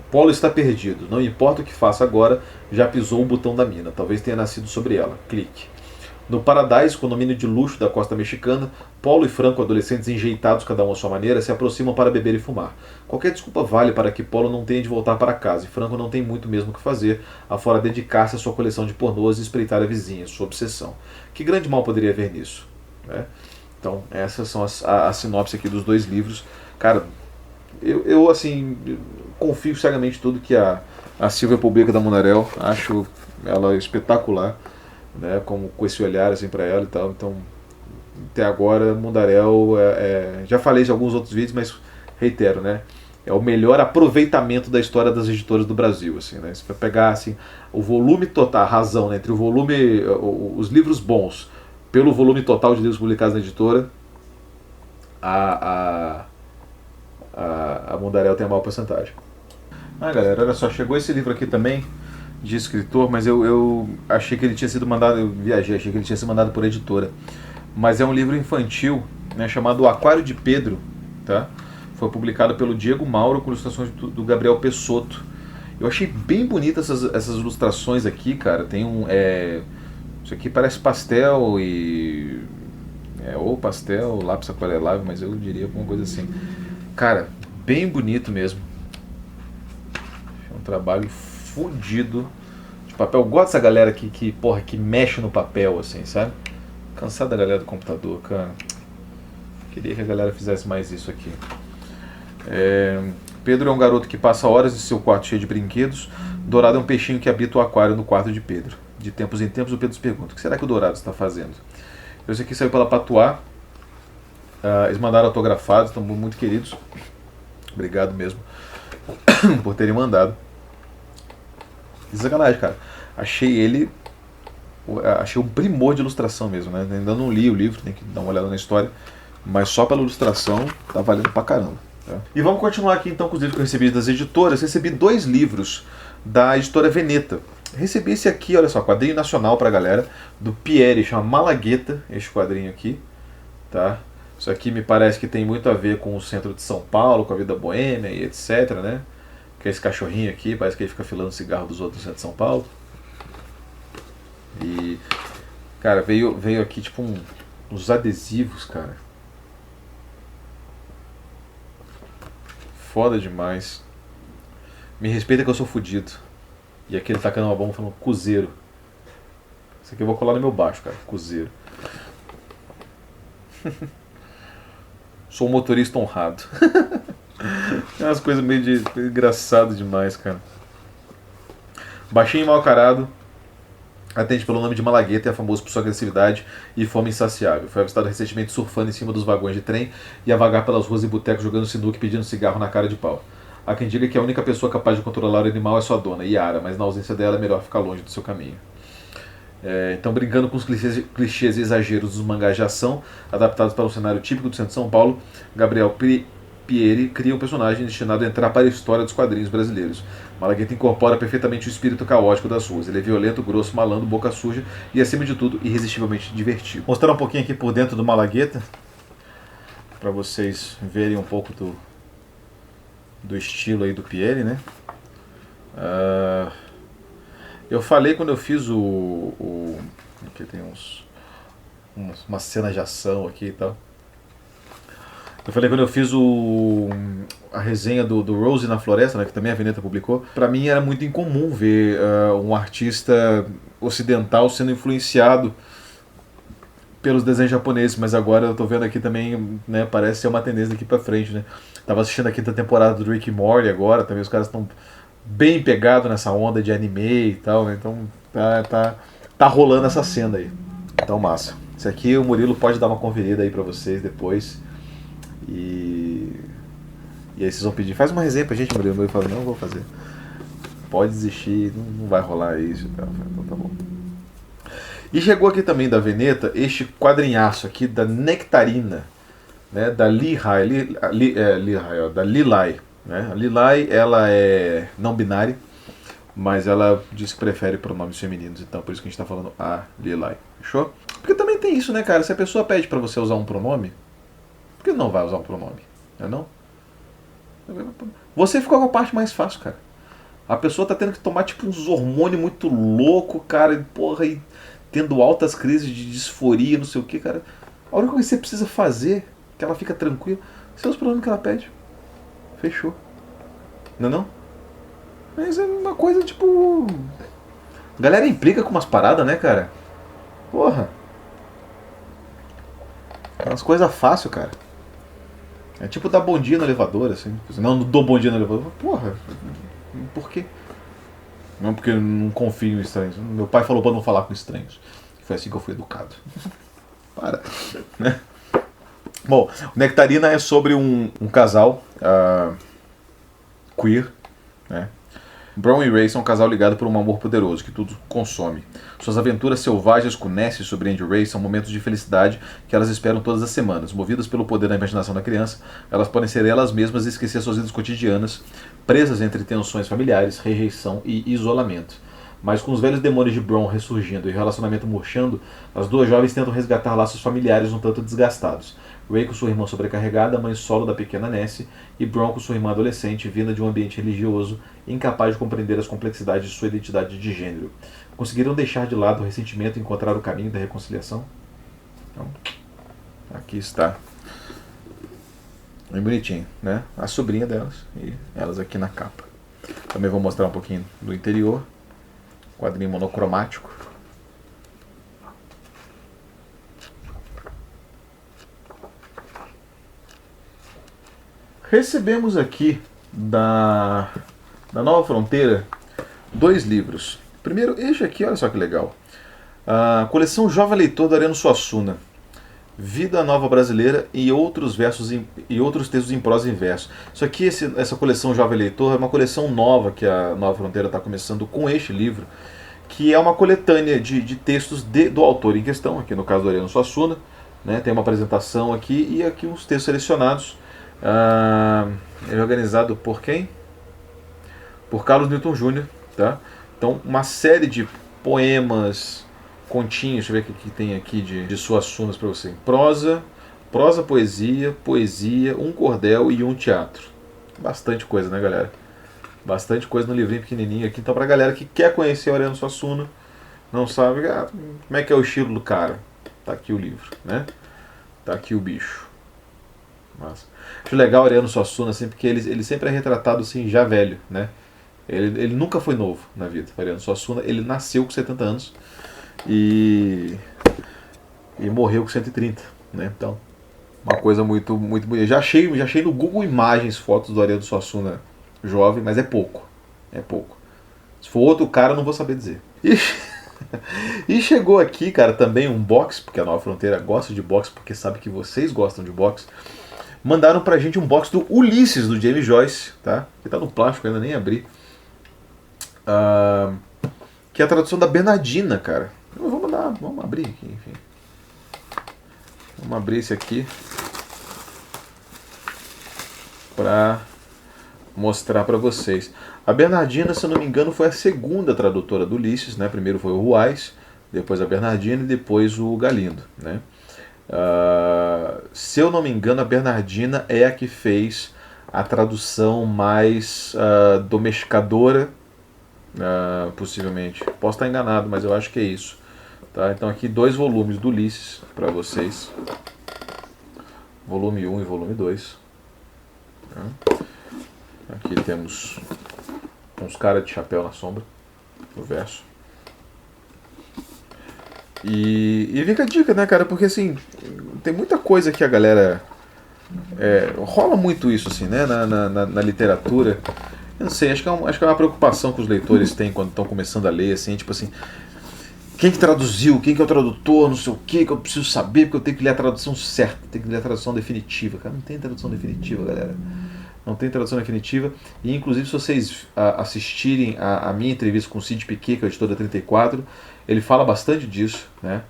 Polo está perdido, não importa o que faça agora, já pisou o botão da mina, talvez tenha nascido sobre ela, clique. No Paradise, condomínio de luxo da costa mexicana, Polo e Franco, adolescentes enjeitados cada um à sua maneira, se aproximam para beber e fumar. Qualquer desculpa vale para que Polo não tenha de voltar para casa, e Franco não tem muito mesmo o que fazer, afora dedicar-se à sua coleção de pornôs e espreitar a vizinha, sua obsessão. Que grande mal poderia haver nisso? Né? Então, essas são a sinopse aqui dos 2 livros. Cara, eu assim, confio cegamente em tudo que a Silvia publica da Mundaréu, acho ela espetacular, né, com esse olhar assim para ela e tal. Então, até agora, Mundaréu já falei de alguns outros vídeos, mas reitero, né, é o melhor aproveitamento da história das editoras do Brasil, assim, né? Se vai pegar assim o volume total, a razão, né, entre o volume, os livros bons pelo volume total de livros publicados na editora, a Mundaréu tem a maior porcentagem. Galera, olha só, chegou esse livro aqui também de escritor, mas eu achei que ele tinha sido mandado, eu viajei, achei que ele tinha sido mandado por editora, mas é um livro infantil, né, chamado O Aquário de Pedro, tá? Foi publicado pelo Diego Mauro com ilustrações do Gabriel Pessotto. Eu achei bem bonitas essas ilustrações aqui, cara. Tem isso aqui parece pastel ou pastel, lápis aquarelável, mas eu diria alguma coisa assim. Cara, bem bonito mesmo. É um trabalho fudido de papel. Eu gosto dessa galera que mexe no papel, assim, sabe? Cansado da galera do computador, cara. Queria que a galera fizesse mais isso aqui. Pedro é um garoto que passa horas em seu quarto cheio de brinquedos. Dourado é um peixinho que habita o aquário no quarto de Pedro. De tempos em tempos o Pedro se pergunta: o que será que o Dourado está fazendo? Esse aqui saiu pela Patuá. Eles mandaram autografados, estão muito queridos. Obrigado mesmo por terem mandado. Que sacanagem, cara. Achei um primor de ilustração mesmo, né? Ainda não li o livro, tem que dar uma olhada na história. Mas só pela ilustração tá valendo pra caramba. Tá? E vamos continuar aqui então com os livros que eu recebi das editoras. Recebi 2 livros da editora Veneta. Recebi esse aqui, olha só, quadrinho nacional pra galera, do Pieri, chama Malagueta, este quadrinho aqui, tá? Isso aqui me parece que tem muito a ver com o centro de São Paulo, com a vida boêmia e etc, né? Que é esse cachorrinho aqui, parece que ele fica filando cigarro dos outros no centro de São Paulo. E, cara, veio aqui tipo uns adesivos, cara. Foda demais. Me respeita que eu sou fudido. E aqui ele tacando uma bomba falando Cuzeiro. Isso aqui eu vou colar no meu baixo, cara. Cuzeiro. Sou um motorista honrado. É umas coisas meio engraçadas demais, cara. Baixinho e mal carado. Atende pelo nome de Malagueta e é famoso por sua agressividade e fome insaciável. Foi avistado recentemente surfando em cima dos vagões de trem e a vagar pelas ruas e botecos jogando sinuca e pedindo cigarro na cara de pau. Há quem diga que a única pessoa capaz de controlar o animal é sua dona, Yara, mas na ausência dela é melhor ficar longe do seu caminho. Então, brincando com os clichês e exageros dos mangás de ação, adaptados para um cenário típico do centro de São Paulo, Gabriel Pieri cria um personagem destinado a entrar para a história dos quadrinhos brasileiros. Malagueta incorpora perfeitamente o espírito caótico das ruas. Ele é violento, grosso, malandro, boca suja e, acima de tudo, irresistivelmente divertido. Vou mostrar um pouquinho aqui por dentro do Malagueta, para vocês verem um pouco do estilo aí do Pieri, né? Eu falei quando eu fiz aqui tem umas cenas de ação aqui e tal. Eu falei quando eu fiz a resenha do Rose na Floresta, né, que também a Veneta publicou. Pra mim era muito incomum ver um artista ocidental sendo influenciado pelos desenhos japoneses, mas agora eu tô vendo aqui também, né, parece ser uma tendência daqui pra frente, né. Tava assistindo a 5ª temporada do Rick and Morty agora, também os caras estão bem pegados nessa onda de anime e tal, né, então tá rolando essa cena aí. Então massa. Isso aqui o Murilo pode dar uma conferida aí pra vocês depois. E aí vocês vão pedir, faz uma resenha pra gente, Murilo. Eu falo, não vou fazer. Pode desistir, não vai rolar isso. Então tá bom. E chegou aqui também da Veneta este quadrinhaço aqui da Nectarina, né, da Lihai, da Lilai. Né? A Lilai, ela é não binária, mas ela diz que prefere pronomes femininos, então por isso que a gente tá falando a Lilai. Fechou? Porque também tem isso, né, cara? Se a pessoa pede pra você usar um pronome, por que não vai usar um pronome? Não? Você ficou com a parte mais fácil, cara. A pessoa tá tendo que tomar tipo uns hormônios muito louco, cara, e porra, e tendo altas crises de disforia, não sei o que, cara. A única coisa que você precisa fazer, que ela fica tranquila, são os pronomes que ela pede. Fechou. Não? Mas é uma coisa tipo... A galera implica com umas paradas, né, cara? Porra. É umas coisas fáceis, cara. É tipo dar bom dia no elevador, assim. Não dou bom dia no elevador. Porra, por quê? Não porque eu não confio em estranhos. Meu pai falou pra não falar com estranhos. Foi assim que eu fui educado. Para. Né? Bom, Nectarina é sobre um casal queer, né? Bron e Ray são um casal ligado por um amor poderoso que tudo consome. Suas aventuras selvagens com Ness e sobre Andy Ray são momentos de felicidade que elas esperam todas as semanas. Movidas pelo poder da imaginação da criança, elas podem ser elas mesmas e esquecer suas vidas cotidianas, presas entre tensões familiares, rejeição e isolamento. Mas com os velhos demônios de Bron ressurgindo e o relacionamento murchando, as duas jovens tentam resgatar laços familiares um tanto desgastados. Ray com sua irmã sobrecarregada, mãe solo da pequena Nessie, e Bron com sua irmã adolescente, vinda de um ambiente religioso, incapaz de compreender as complexidades de sua identidade de gênero. Conseguiram deixar de lado o ressentimento e encontrar o caminho da reconciliação? Então, aqui está. Bem bonitinho, né? A sobrinha delas e elas aqui na capa. Também vou mostrar um pouquinho do interior. Quadrinho monocromático. Recebemos aqui da Nova Fronteira 2 livros. Primeiro, este aqui, olha só que legal. A coleção Jovem Leitor do Ariano Suassuna. Vida Nova Brasileira e outros versos e outros textos em prosa e em verso. Isso aqui, essa coleção Jovem Leitor, é uma coleção nova que a Nova Fronteira está começando com este livro, que é uma coletânea de textos do autor em questão, aqui no caso do Ariano Suassuna, né? Tem uma apresentação aqui e aqui uns textos selecionados. Ele é organizado por quem? Por Carlos Newton Júnior, tá? Então, uma série de poemas, continhos, deixa eu ver o que tem aqui de Suassunas para você. Prosa, poesia, um cordel e um teatro. Bastante coisa, né, galera? Bastante coisa no livrinho pequenininho aqui. Então, pra galera que quer conhecer o Ariano Suassuna, não sabe como é que é o estilo do cara, tá aqui o livro, né? Tá aqui o bicho. Mas acho legal o Ariano Suassuna, assim, porque ele sempre é retratado assim, já velho, né? Ele nunca foi novo na vida. O Ariano Suassuna, ele nasceu com 70 anos e morreu com 130, né? Então, uma coisa muito bonita. Já achei no Google Imagens fotos do Ariano Suassuna jovem, mas é pouco. É pouco. Se for outro cara, eu não vou saber dizer. E chegou aqui, cara, também um box, porque a Nova Fronteira gosta de box, porque sabe que vocês gostam de box. Mandaram pra gente um box do Ulisses, do James Joyce, tá? Que tá no plástico, ainda nem abri. Que é a tradução da Bernardina, cara. Vamos abrir aqui, enfim. Vamos abrir esse aqui pra mostrar pra vocês. A Bernardina, se eu não me engano, foi a segunda tradutora do Ulisses, né? Primeiro foi o Ruais, depois a Bernardina e depois o Galindo, né? Se eu não me engano, a Bernardina é a que fez a tradução mais domesticadora, possivelmente. Posso estar enganado, mas eu acho que é isso. Tá? Então aqui 2 volumes do Ulisses para vocês. Volume 1 e volume 2. Tá? Aqui temos uns caras de chapéu na sombra, no verso. E fica a dica, né, cara? Porque assim, tem muita coisa que a galera. Rola muito isso, assim, né? Na literatura. Eu não sei, acho que é uma preocupação que os leitores têm quando estão começando a ler, assim, tipo assim. Quem que traduziu? Quem que é o tradutor? Não sei o que eu preciso saber, porque eu tenho que ler a tradução certa, tenho que ler a tradução definitiva. Cara, não tem tradução definitiva, galera. Não tem tradução definitiva. E inclusive, se vocês assistirem a minha entrevista com o Cid Piquet, que é o editor da 34, ele fala bastante disso, né?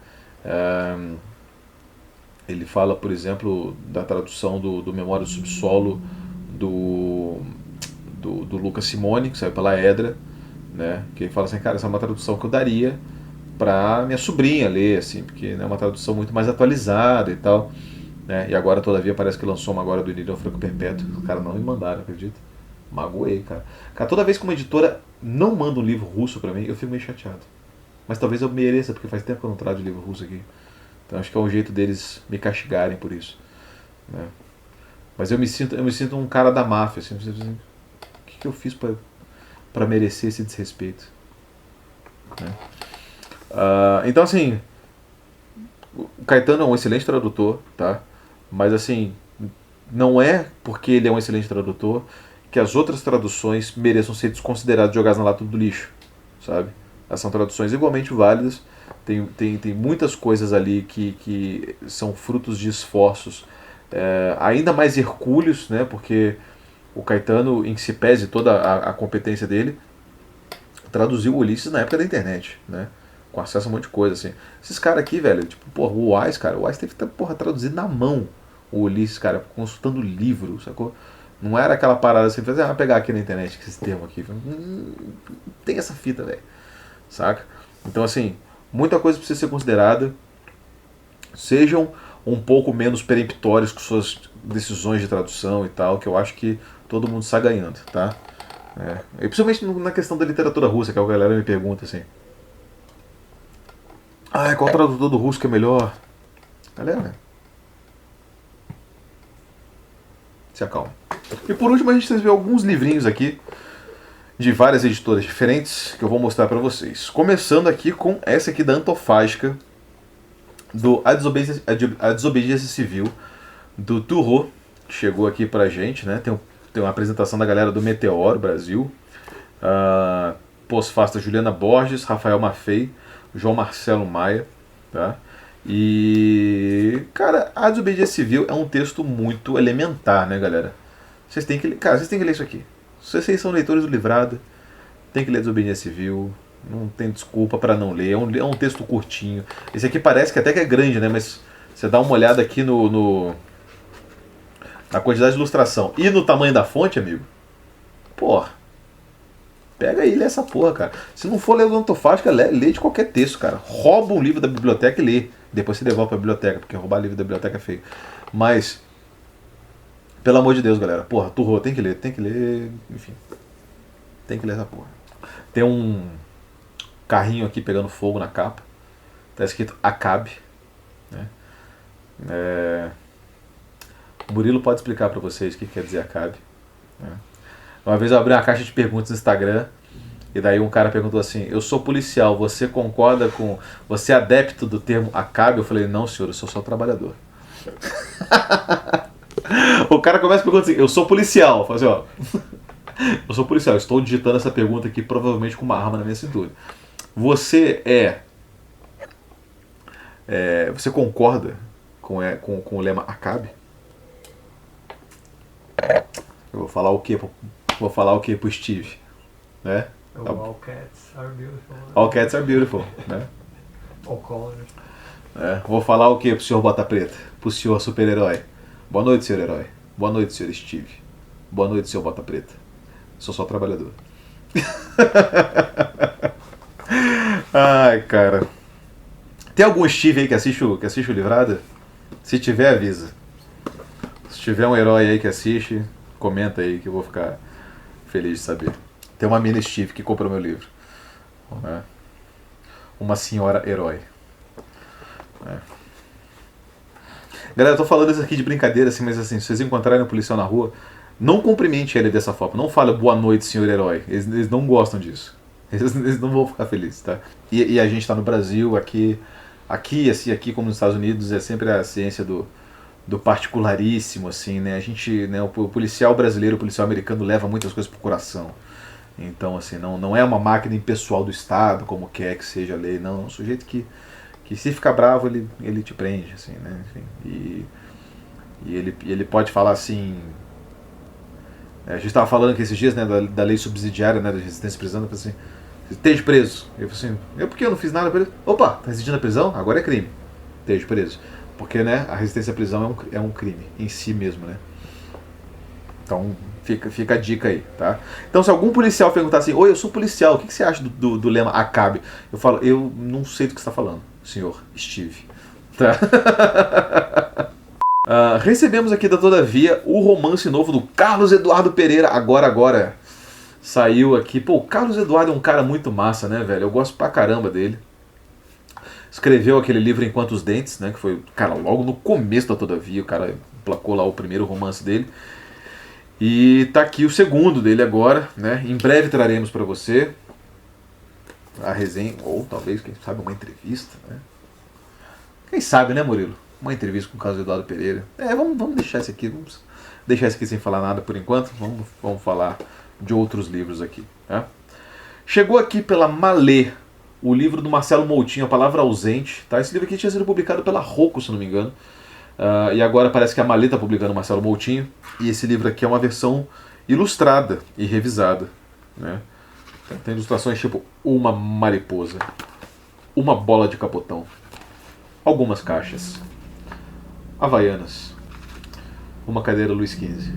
Ele fala, por exemplo, da tradução do Memória do Subsolo do Lucas Simone, que saiu pela Edra, né? Que ele fala assim, cara, essa é uma tradução que eu daria para minha sobrinha ler, assim, porque é uma tradução muito mais atualizada e tal, né? E agora, todavia, parece que lançou uma agora do Enid ao Franco Perpétuo. Os caras não me mandaram, acredita? Magoei, cara. Cara, toda vez que uma editora não manda um livro russo pra mim, eu fico meio chateado. Mas talvez eu mereça, porque faz tempo que eu não trago de livro russo aqui. Então acho que é um jeito deles me castigarem por isso, né? Mas eu me sinto um cara da máfia, assim, o que eu fiz pra merecer esse desrespeito, né? Então assim, o Caetano é um excelente tradutor, tá? Mas assim, não é porque ele é um excelente tradutor que as outras traduções mereçam ser desconsideradas e jogadas na lata do lixo, sabe? Elas são traduções igualmente válidas. Tem muitas coisas ali que são frutos de esforços ainda mais hercúleos, né? Porque o Caetano, em que se pese toda a competência dele, traduziu o Ulisses na época da internet, né? Com acesso a um monte de coisa, assim. Esses caras aqui, velho, tipo, porra, o Wise, cara, o Wise teve que, porra, traduzir na mão o Ulisses, cara, consultando livro, sacou? Não era aquela parada assim, fazer, pegar aqui na internet, esse termo aqui. Tem essa fita, velho, saca? Então, assim, muita coisa precisa ser considerada. Sejam um pouco menos peremptórios com suas decisões de tradução e tal, que eu acho que todo mundo está ganhando, tá? E principalmente na questão da literatura russa, que a galera me pergunta assim. Qual tradutor do russo que é melhor? Galera, se acalma. E por último, a gente recebeu alguns livrinhos aqui de várias editoras diferentes que eu vou mostrar para vocês. Começando aqui com essa aqui da Antofágica, do A Desobediência Civil, do Turro, que chegou aqui pra gente, né? Tem uma apresentação da galera do Meteoro Brasil, pós-fasta Juliana Borges, Rafael Maffei, João Marcelo Maia, tá? E, cara, a desobediência civil é um texto muito elementar, né, galera? Vocês têm que ler, cara, vocês têm que ler isso aqui. Se vocês são leitores do Livrado, tem que ler Desobediência Civil. Não tem desculpa para não ler. É um texto curtinho. Esse aqui parece que até que é grande, né? Mas você dá uma olhada aqui na quantidade de ilustração e no tamanho da fonte, amigo. Porra. Pega aí e lê essa porra, cara. Se não for ler o Antofágica, lê de qualquer texto, cara. Rouba um livro da biblioteca e lê. Depois você devolve pra biblioteca, porque roubar livro da biblioteca é feio. Mas, pelo amor de Deus, galera. Porra, turrou, tem que ler, enfim. Tem que ler essa porra. Tem um carrinho aqui pegando fogo na capa. Tá escrito Acabe. Né? O Murilo pode explicar pra vocês o que quer dizer Acabe. Né? Uma vez eu abri uma caixa de perguntas no Instagram. E daí um cara perguntou assim: eu sou policial, você concorda com... Você é adepto do termo Acabe? Eu falei: não, senhor, eu sou só trabalhador. O cara começa a perguntar assim: eu sou policial. Eu falo assim, ó... Eu sou policial, estou digitando essa pergunta aqui provavelmente com uma arma na minha cintura. Você você concorda com o lema Acabe? Eu vou falar o quê? Vou falar o quê pro Steve? Né? All cats are beautiful. All cats are beautiful, né? All colors. Vou falar o quê pro senhor Bota Preta? Pro senhor super-herói? Boa noite, senhor herói. Boa noite, senhor Steve. Boa noite, senhor Bota Preta. Sou só trabalhador. Ai, cara. Tem algum Steve aí que assiste o Livrada? Se tiver, avisa. Se tiver um herói aí que assiste, comenta aí que eu vou ficar feliz de saber. Tem uma mina Steve que comprou meu livro. Né? Uma senhora herói. Galera, eu tô falando isso aqui de brincadeira, assim, mas assim, se vocês encontrarem um policial na rua, não cumprimente ele dessa forma. Não fale boa noite, senhor herói. Eles não gostam disso. Eles não vão ficar felizes, tá? E a gente tá no Brasil, aqui como nos Estados Unidos, é sempre a ciência do particularíssimo, assim, né? A gente, né, o policial brasileiro, o policial americano leva muitas coisas pro coração. Então, assim, não é uma máquina impessoal do Estado, como quer que seja a lei, não. É um sujeito que se ficar bravo, ele te prende, assim, né? Enfim, e ele pode falar assim... A gente estava falando aqui esses dias, né, da lei subsidiária, né, da resistência à prisão, eu falei assim, esteja preso. Eu falei assim, por que eu não fiz nada pra ele? Opa, tá resistindo à prisão? Agora é crime. Esteja preso. Porque, né, a resistência à prisão é um crime em si mesmo, né? Então, fica a dica aí, tá? Então, se algum policial perguntar assim, oi, eu sou policial, o que você acha do lema Acabe? Eu falo, eu não sei do que você está falando, senhor Steve. Tá? Recebemos aqui da Todavia o romance novo do Carlos Eduardo Pereira, agora. Saiu aqui. Pô, o Carlos Eduardo é um cara muito massa, né, velho? Eu gosto pra caramba dele. Escreveu aquele livro Enquanto os Dentes, né? Que foi, cara, logo no começo da Todavia. O cara placou lá o primeiro romance dele. E tá aqui o segundo dele agora, né? Em breve traremos pra você a resenha, ou talvez, quem sabe, uma entrevista, né? Quem sabe, né, Murilo? Uma entrevista com o Carlos Eduardo Pereira. Vamos deixar esse aqui, vamos deixar esse aqui sem falar nada por enquanto. Vamos falar de outros livros aqui. Né? Chegou aqui pela Malê o livro do Marcelo Moutinho, A Palavra Ausente. Tá? Esse livro aqui tinha sido publicado pela Rocco, se não me engano. E agora parece que a Malê está publicando o Marcelo Moutinho. E esse livro aqui é uma versão ilustrada e revisada. Né? Tem ilustrações tipo uma mariposa, uma bola de capotão, algumas caixas, havaianas, uma cadeira Luiz XV. Esse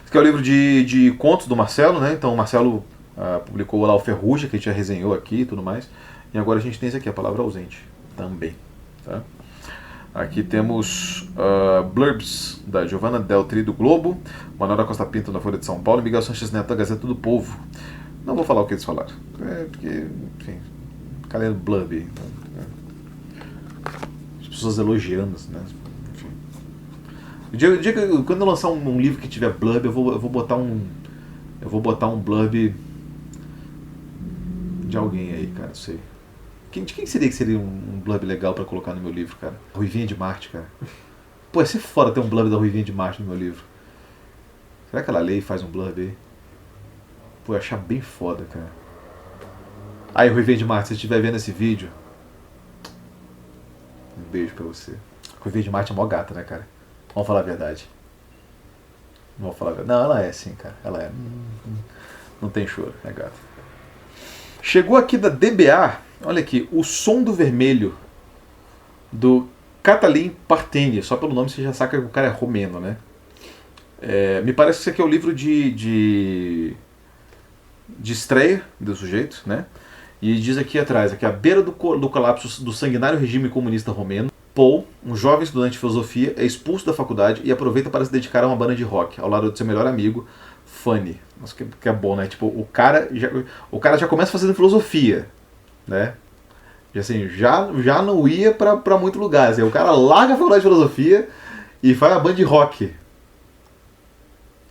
aqui é o livro de contos do Marcelo, né? Então o Marcelo publicou lá o Ferrugem, que a gente já resenhou aqui e tudo mais. E agora a gente tem esse aqui, A Palavra Ausente, também. Tá? Aqui temos blurbs da Giovanna Deltri do Globo, Manuela Costa Pinto da Folha de São Paulo e Miguel Sanches Neto da Gazeta do Povo. Não vou falar o que eles falaram, porque, enfim, ficar lendo blurb aí. Né? As pessoas elogiando, né? Enfim. O dia que, quando eu lançar um livro que tiver blurb, eu vou botar um blurb de alguém aí, cara, não sei. De quem seria que seria um blurb legal pra colocar no meu livro, cara? Ruivinha de Marte, cara. Pô, ia ser foda ter um blurb da Ruivinha de Marte no meu livro. Será que ela lê e faz um blurb aí? Pô, eu ia achar bem foda, cara. Aí, Ruivinha de Marte, se você estiver vendo esse vídeo, Um beijo pra você. Ruivinha de Marte é mó gata, né, cara? Vamos falar a verdade. Vamos falar a verdade. Não, ela é sim, cara. Ela é. Não tem choro, é gata. Chegou aqui da DBA, olha aqui, O Som do Vermelho, do Catalin Parteni. Só pelo nome você já saca que o cara é romeno, né? Me parece que esse aqui é o livro de estreia do sujeito, né? E diz aqui atrás, aqui à beira do colapso do sanguinário regime comunista romeno, Paul, um jovem estudante de filosofia, é expulso da faculdade e aproveita para se dedicar a uma banda de rock, ao lado do seu melhor amigo, Fanny. Nossa, que é bom, né? Tipo, o cara já começa fazendo filosofia, né? E assim, já não ia pra muito lugar. Assim, o cara larga a faculdade de filosofia e faz a banda de rock,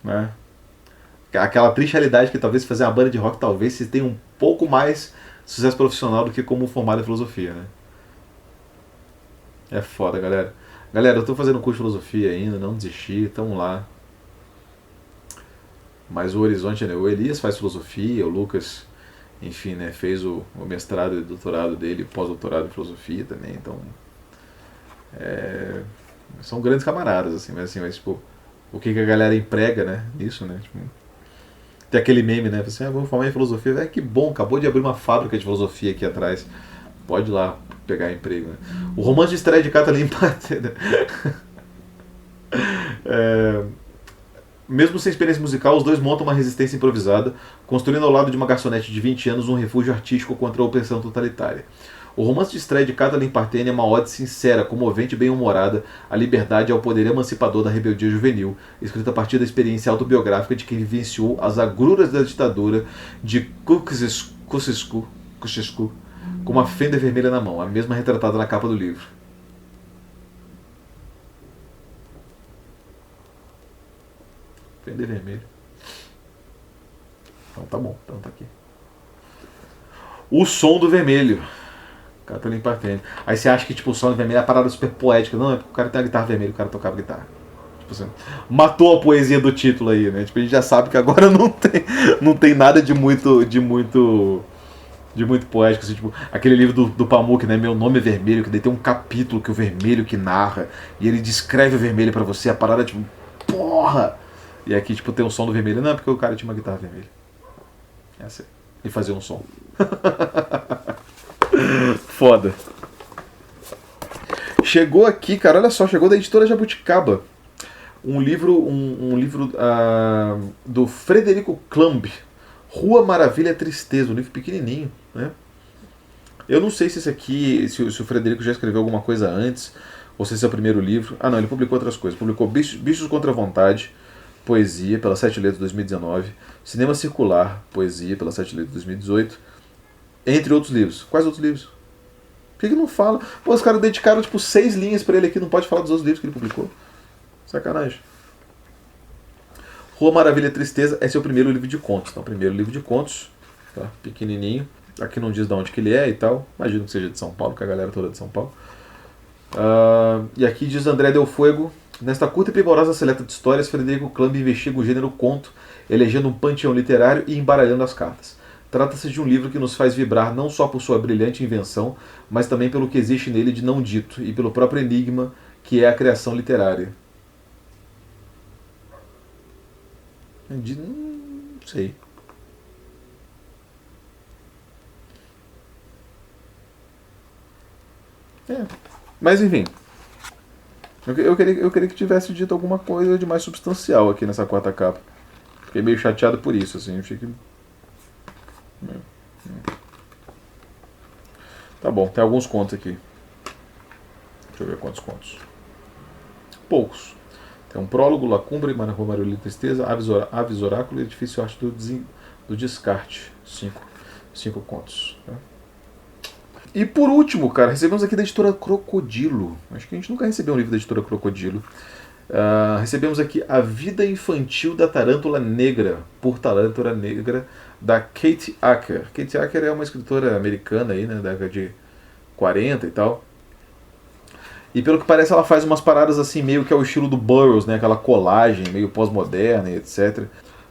né? Aquela triste realidade que talvez fazer uma banda de rock talvez se tenha um pouco mais sucesso profissional do que como formado em filosofia, né? É foda, galera. Galera, eu tô fazendo curso de filosofia ainda, não desisti, tamo lá. Mas o horizonte, né? O Elias faz filosofia, o Lucas, enfim, né, fez o mestrado e doutorado dele, pós-doutorado em filosofia também, então são grandes camaradas, assim, mas tipo, o que a galera emprega, né, nisso, né, tipo, tem aquele meme, né, assim, vamos formar em filosofia, que bom, acabou de abrir uma fábrica de filosofia aqui atrás, pode ir lá pegar emprego, né? O romance de estreia de Catalin Parteni. Mesmo sem experiência musical, os dois montam uma resistência improvisada, construindo ao lado de uma garçonete de 20 anos um refúgio artístico contra a opressão totalitária. O romance de estreia de Catalin Parteni é uma ode sincera, comovente e bem-humorada à liberdade e ao poder emancipador da rebeldia juvenil, escrita a partir da experiência autobiográfica de quem vivenciou as agruras da ditadura de Ceausescu, com uma fenda vermelha na mão, a mesma retratada na capa do livro. Fenda vermelho. Então tá bom, então tá aqui. O Som do Vermelho. Catalin Parteni. Aí você acha que tipo, o Som do Vermelho é uma parada super poética. Não, é porque o cara tem uma guitarra vermelha, o cara tocava guitarra. Tipo assim, matou a poesia do título aí, né? Tipo, a gente já sabe que agora não tem nada de muito poético, assim, tipo, aquele livro do Pamuk, né? Meu Nome é Vermelho, que daí tem um capítulo que o vermelho que narra, e ele descreve o vermelho pra você, a parada tipo, porra! E aqui, tipo, tem o som do vermelho. Não, é porque o cara tinha uma guitarra vermelha. Essa aí. E fazia um som. Foda. Chegou aqui, cara, olha só, chegou da editora Jabuticaba. Um livro do Frederico Klamb. Rua Maravilha Tristeza, um livro pequenininho, né? Eu não sei se esse aqui, se o Frederico já escreveu alguma coisa antes, ou se esse é o primeiro livro. Ah, não, ele publicou outras coisas. Publicou Bichos contra a Vontade, poesia, pela Sete Letras 2019. Cinema Circular, poesia, pela Sete Letras 2018. Entre outros livros. Quais outros livros? Por que não fala? Pô, os caras dedicaram tipo 6 linhas pra ele aqui, não pode falar dos outros livros que ele publicou. Sacanagem. Rua Maravilha Tristeza, esse é o primeiro livro de contos. Então, primeiro livro de contos, tá? Pequenininho. Aqui não diz de onde que ele é e tal. Imagino que seja de São Paulo, que a galera toda é de São Paulo. E aqui diz André Del Fuego. Nesta curta e primorosa seleta de histórias, Frederico Klamb investiga o gênero conto, elegendo um panteão literário e embaralhando as cartas. Trata-se de um livro que nos faz vibrar não só por sua brilhante invenção, mas também pelo que existe nele de não dito e pelo próprio enigma que é a criação literária. Não sei. Mas enfim. Eu queria que tivesse dito alguma coisa de mais substancial aqui nessa quarta capa. Fiquei meio chateado por isso, assim. Achei que... Tá bom, tem alguns contos aqui. Deixa eu ver quantos contos. Poucos. Tem um prólogo, Lacumbre, Maravilha e Tristeza, Aves Oráculo e Edifício Arte do Descarte. 5 contos. Tá? E por último, cara, recebemos aqui da editora Crocodilo. Acho que a gente nunca recebeu um livro da editora Crocodilo. Recebemos aqui A Vida Infantil da Tarântula Negra, por Tarântula Negra, da Kate Acker. Kate Acker é uma escritora americana aí, né, da década de 40 e tal. E pelo que parece ela faz umas paradas assim meio que ao estilo do Burroughs, né, aquela colagem meio pós-moderna e etc.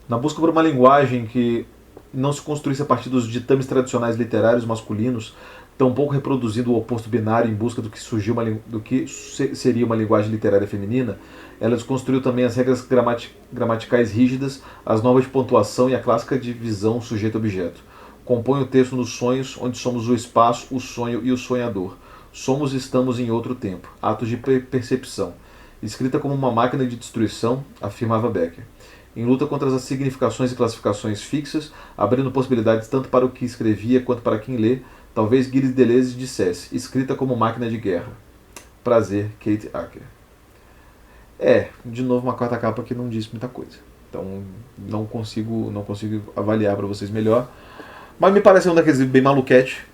Na busca por uma linguagem que não se construísse a partir dos ditames tradicionais literários masculinos, tampouco reproduzindo o oposto binário em busca do que seria uma linguagem literária feminina, ela desconstruiu também as regras gramaticais rígidas, as normas de pontuação e a clássica divisão sujeito-objeto. Compõe o texto nos sonhos, onde somos o espaço, o sonho e o sonhador. Somos e estamos em outro tempo. Atos de percepção. Escrita como uma máquina de destruição, afirmava Becker. Em luta contra as significações e classificações fixas, abrindo possibilidades tanto para o que escrevia quanto para quem lê, talvez Gilles Deleuze dissesse, escrita como máquina de guerra. Prazer, Kate Acker. De novo uma quarta capa que não diz muita coisa. Então não consigo avaliar para vocês melhor. Mas me parece um daqueles bem maluquete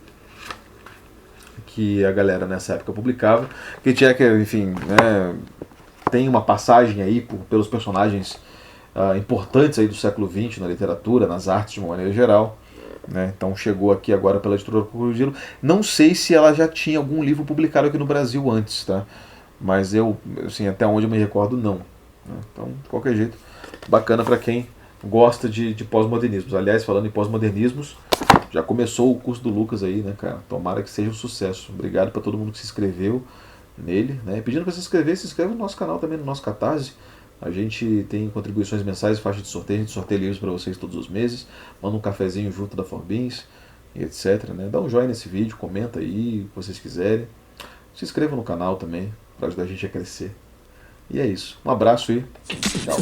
que a galera nessa época publicava. Kate Acker, enfim, né, tem uma passagem aí pelos personagens importantes aí do século XX na literatura, nas artes de uma maneira geral. Né? Então chegou aqui agora pela editora Crocodilo. Não sei se ela já tinha algum livro publicado aqui no Brasil antes, tá? Mas eu, assim, até onde eu me recordo, não. Né? Então, de qualquer jeito, bacana para quem gosta de pós-modernismos. Aliás, falando em pós-modernismos, já começou o curso do Lucas aí, né, cara? Tomara que seja um sucesso. Obrigado para todo mundo que se inscreveu nele, né? Pedindo para se inscreve no nosso canal também, no nosso Catarse. A gente tem contribuições mensais, faixa de sorteio, a gente sorteia livros para vocês todos os meses, manda um cafezinho junto da Forbins, e etc. Né? Dá um joinha nesse vídeo, comenta aí o que vocês quiserem. Se inscreva no canal também, para ajudar a gente a crescer. E é isso. Um abraço e tchau.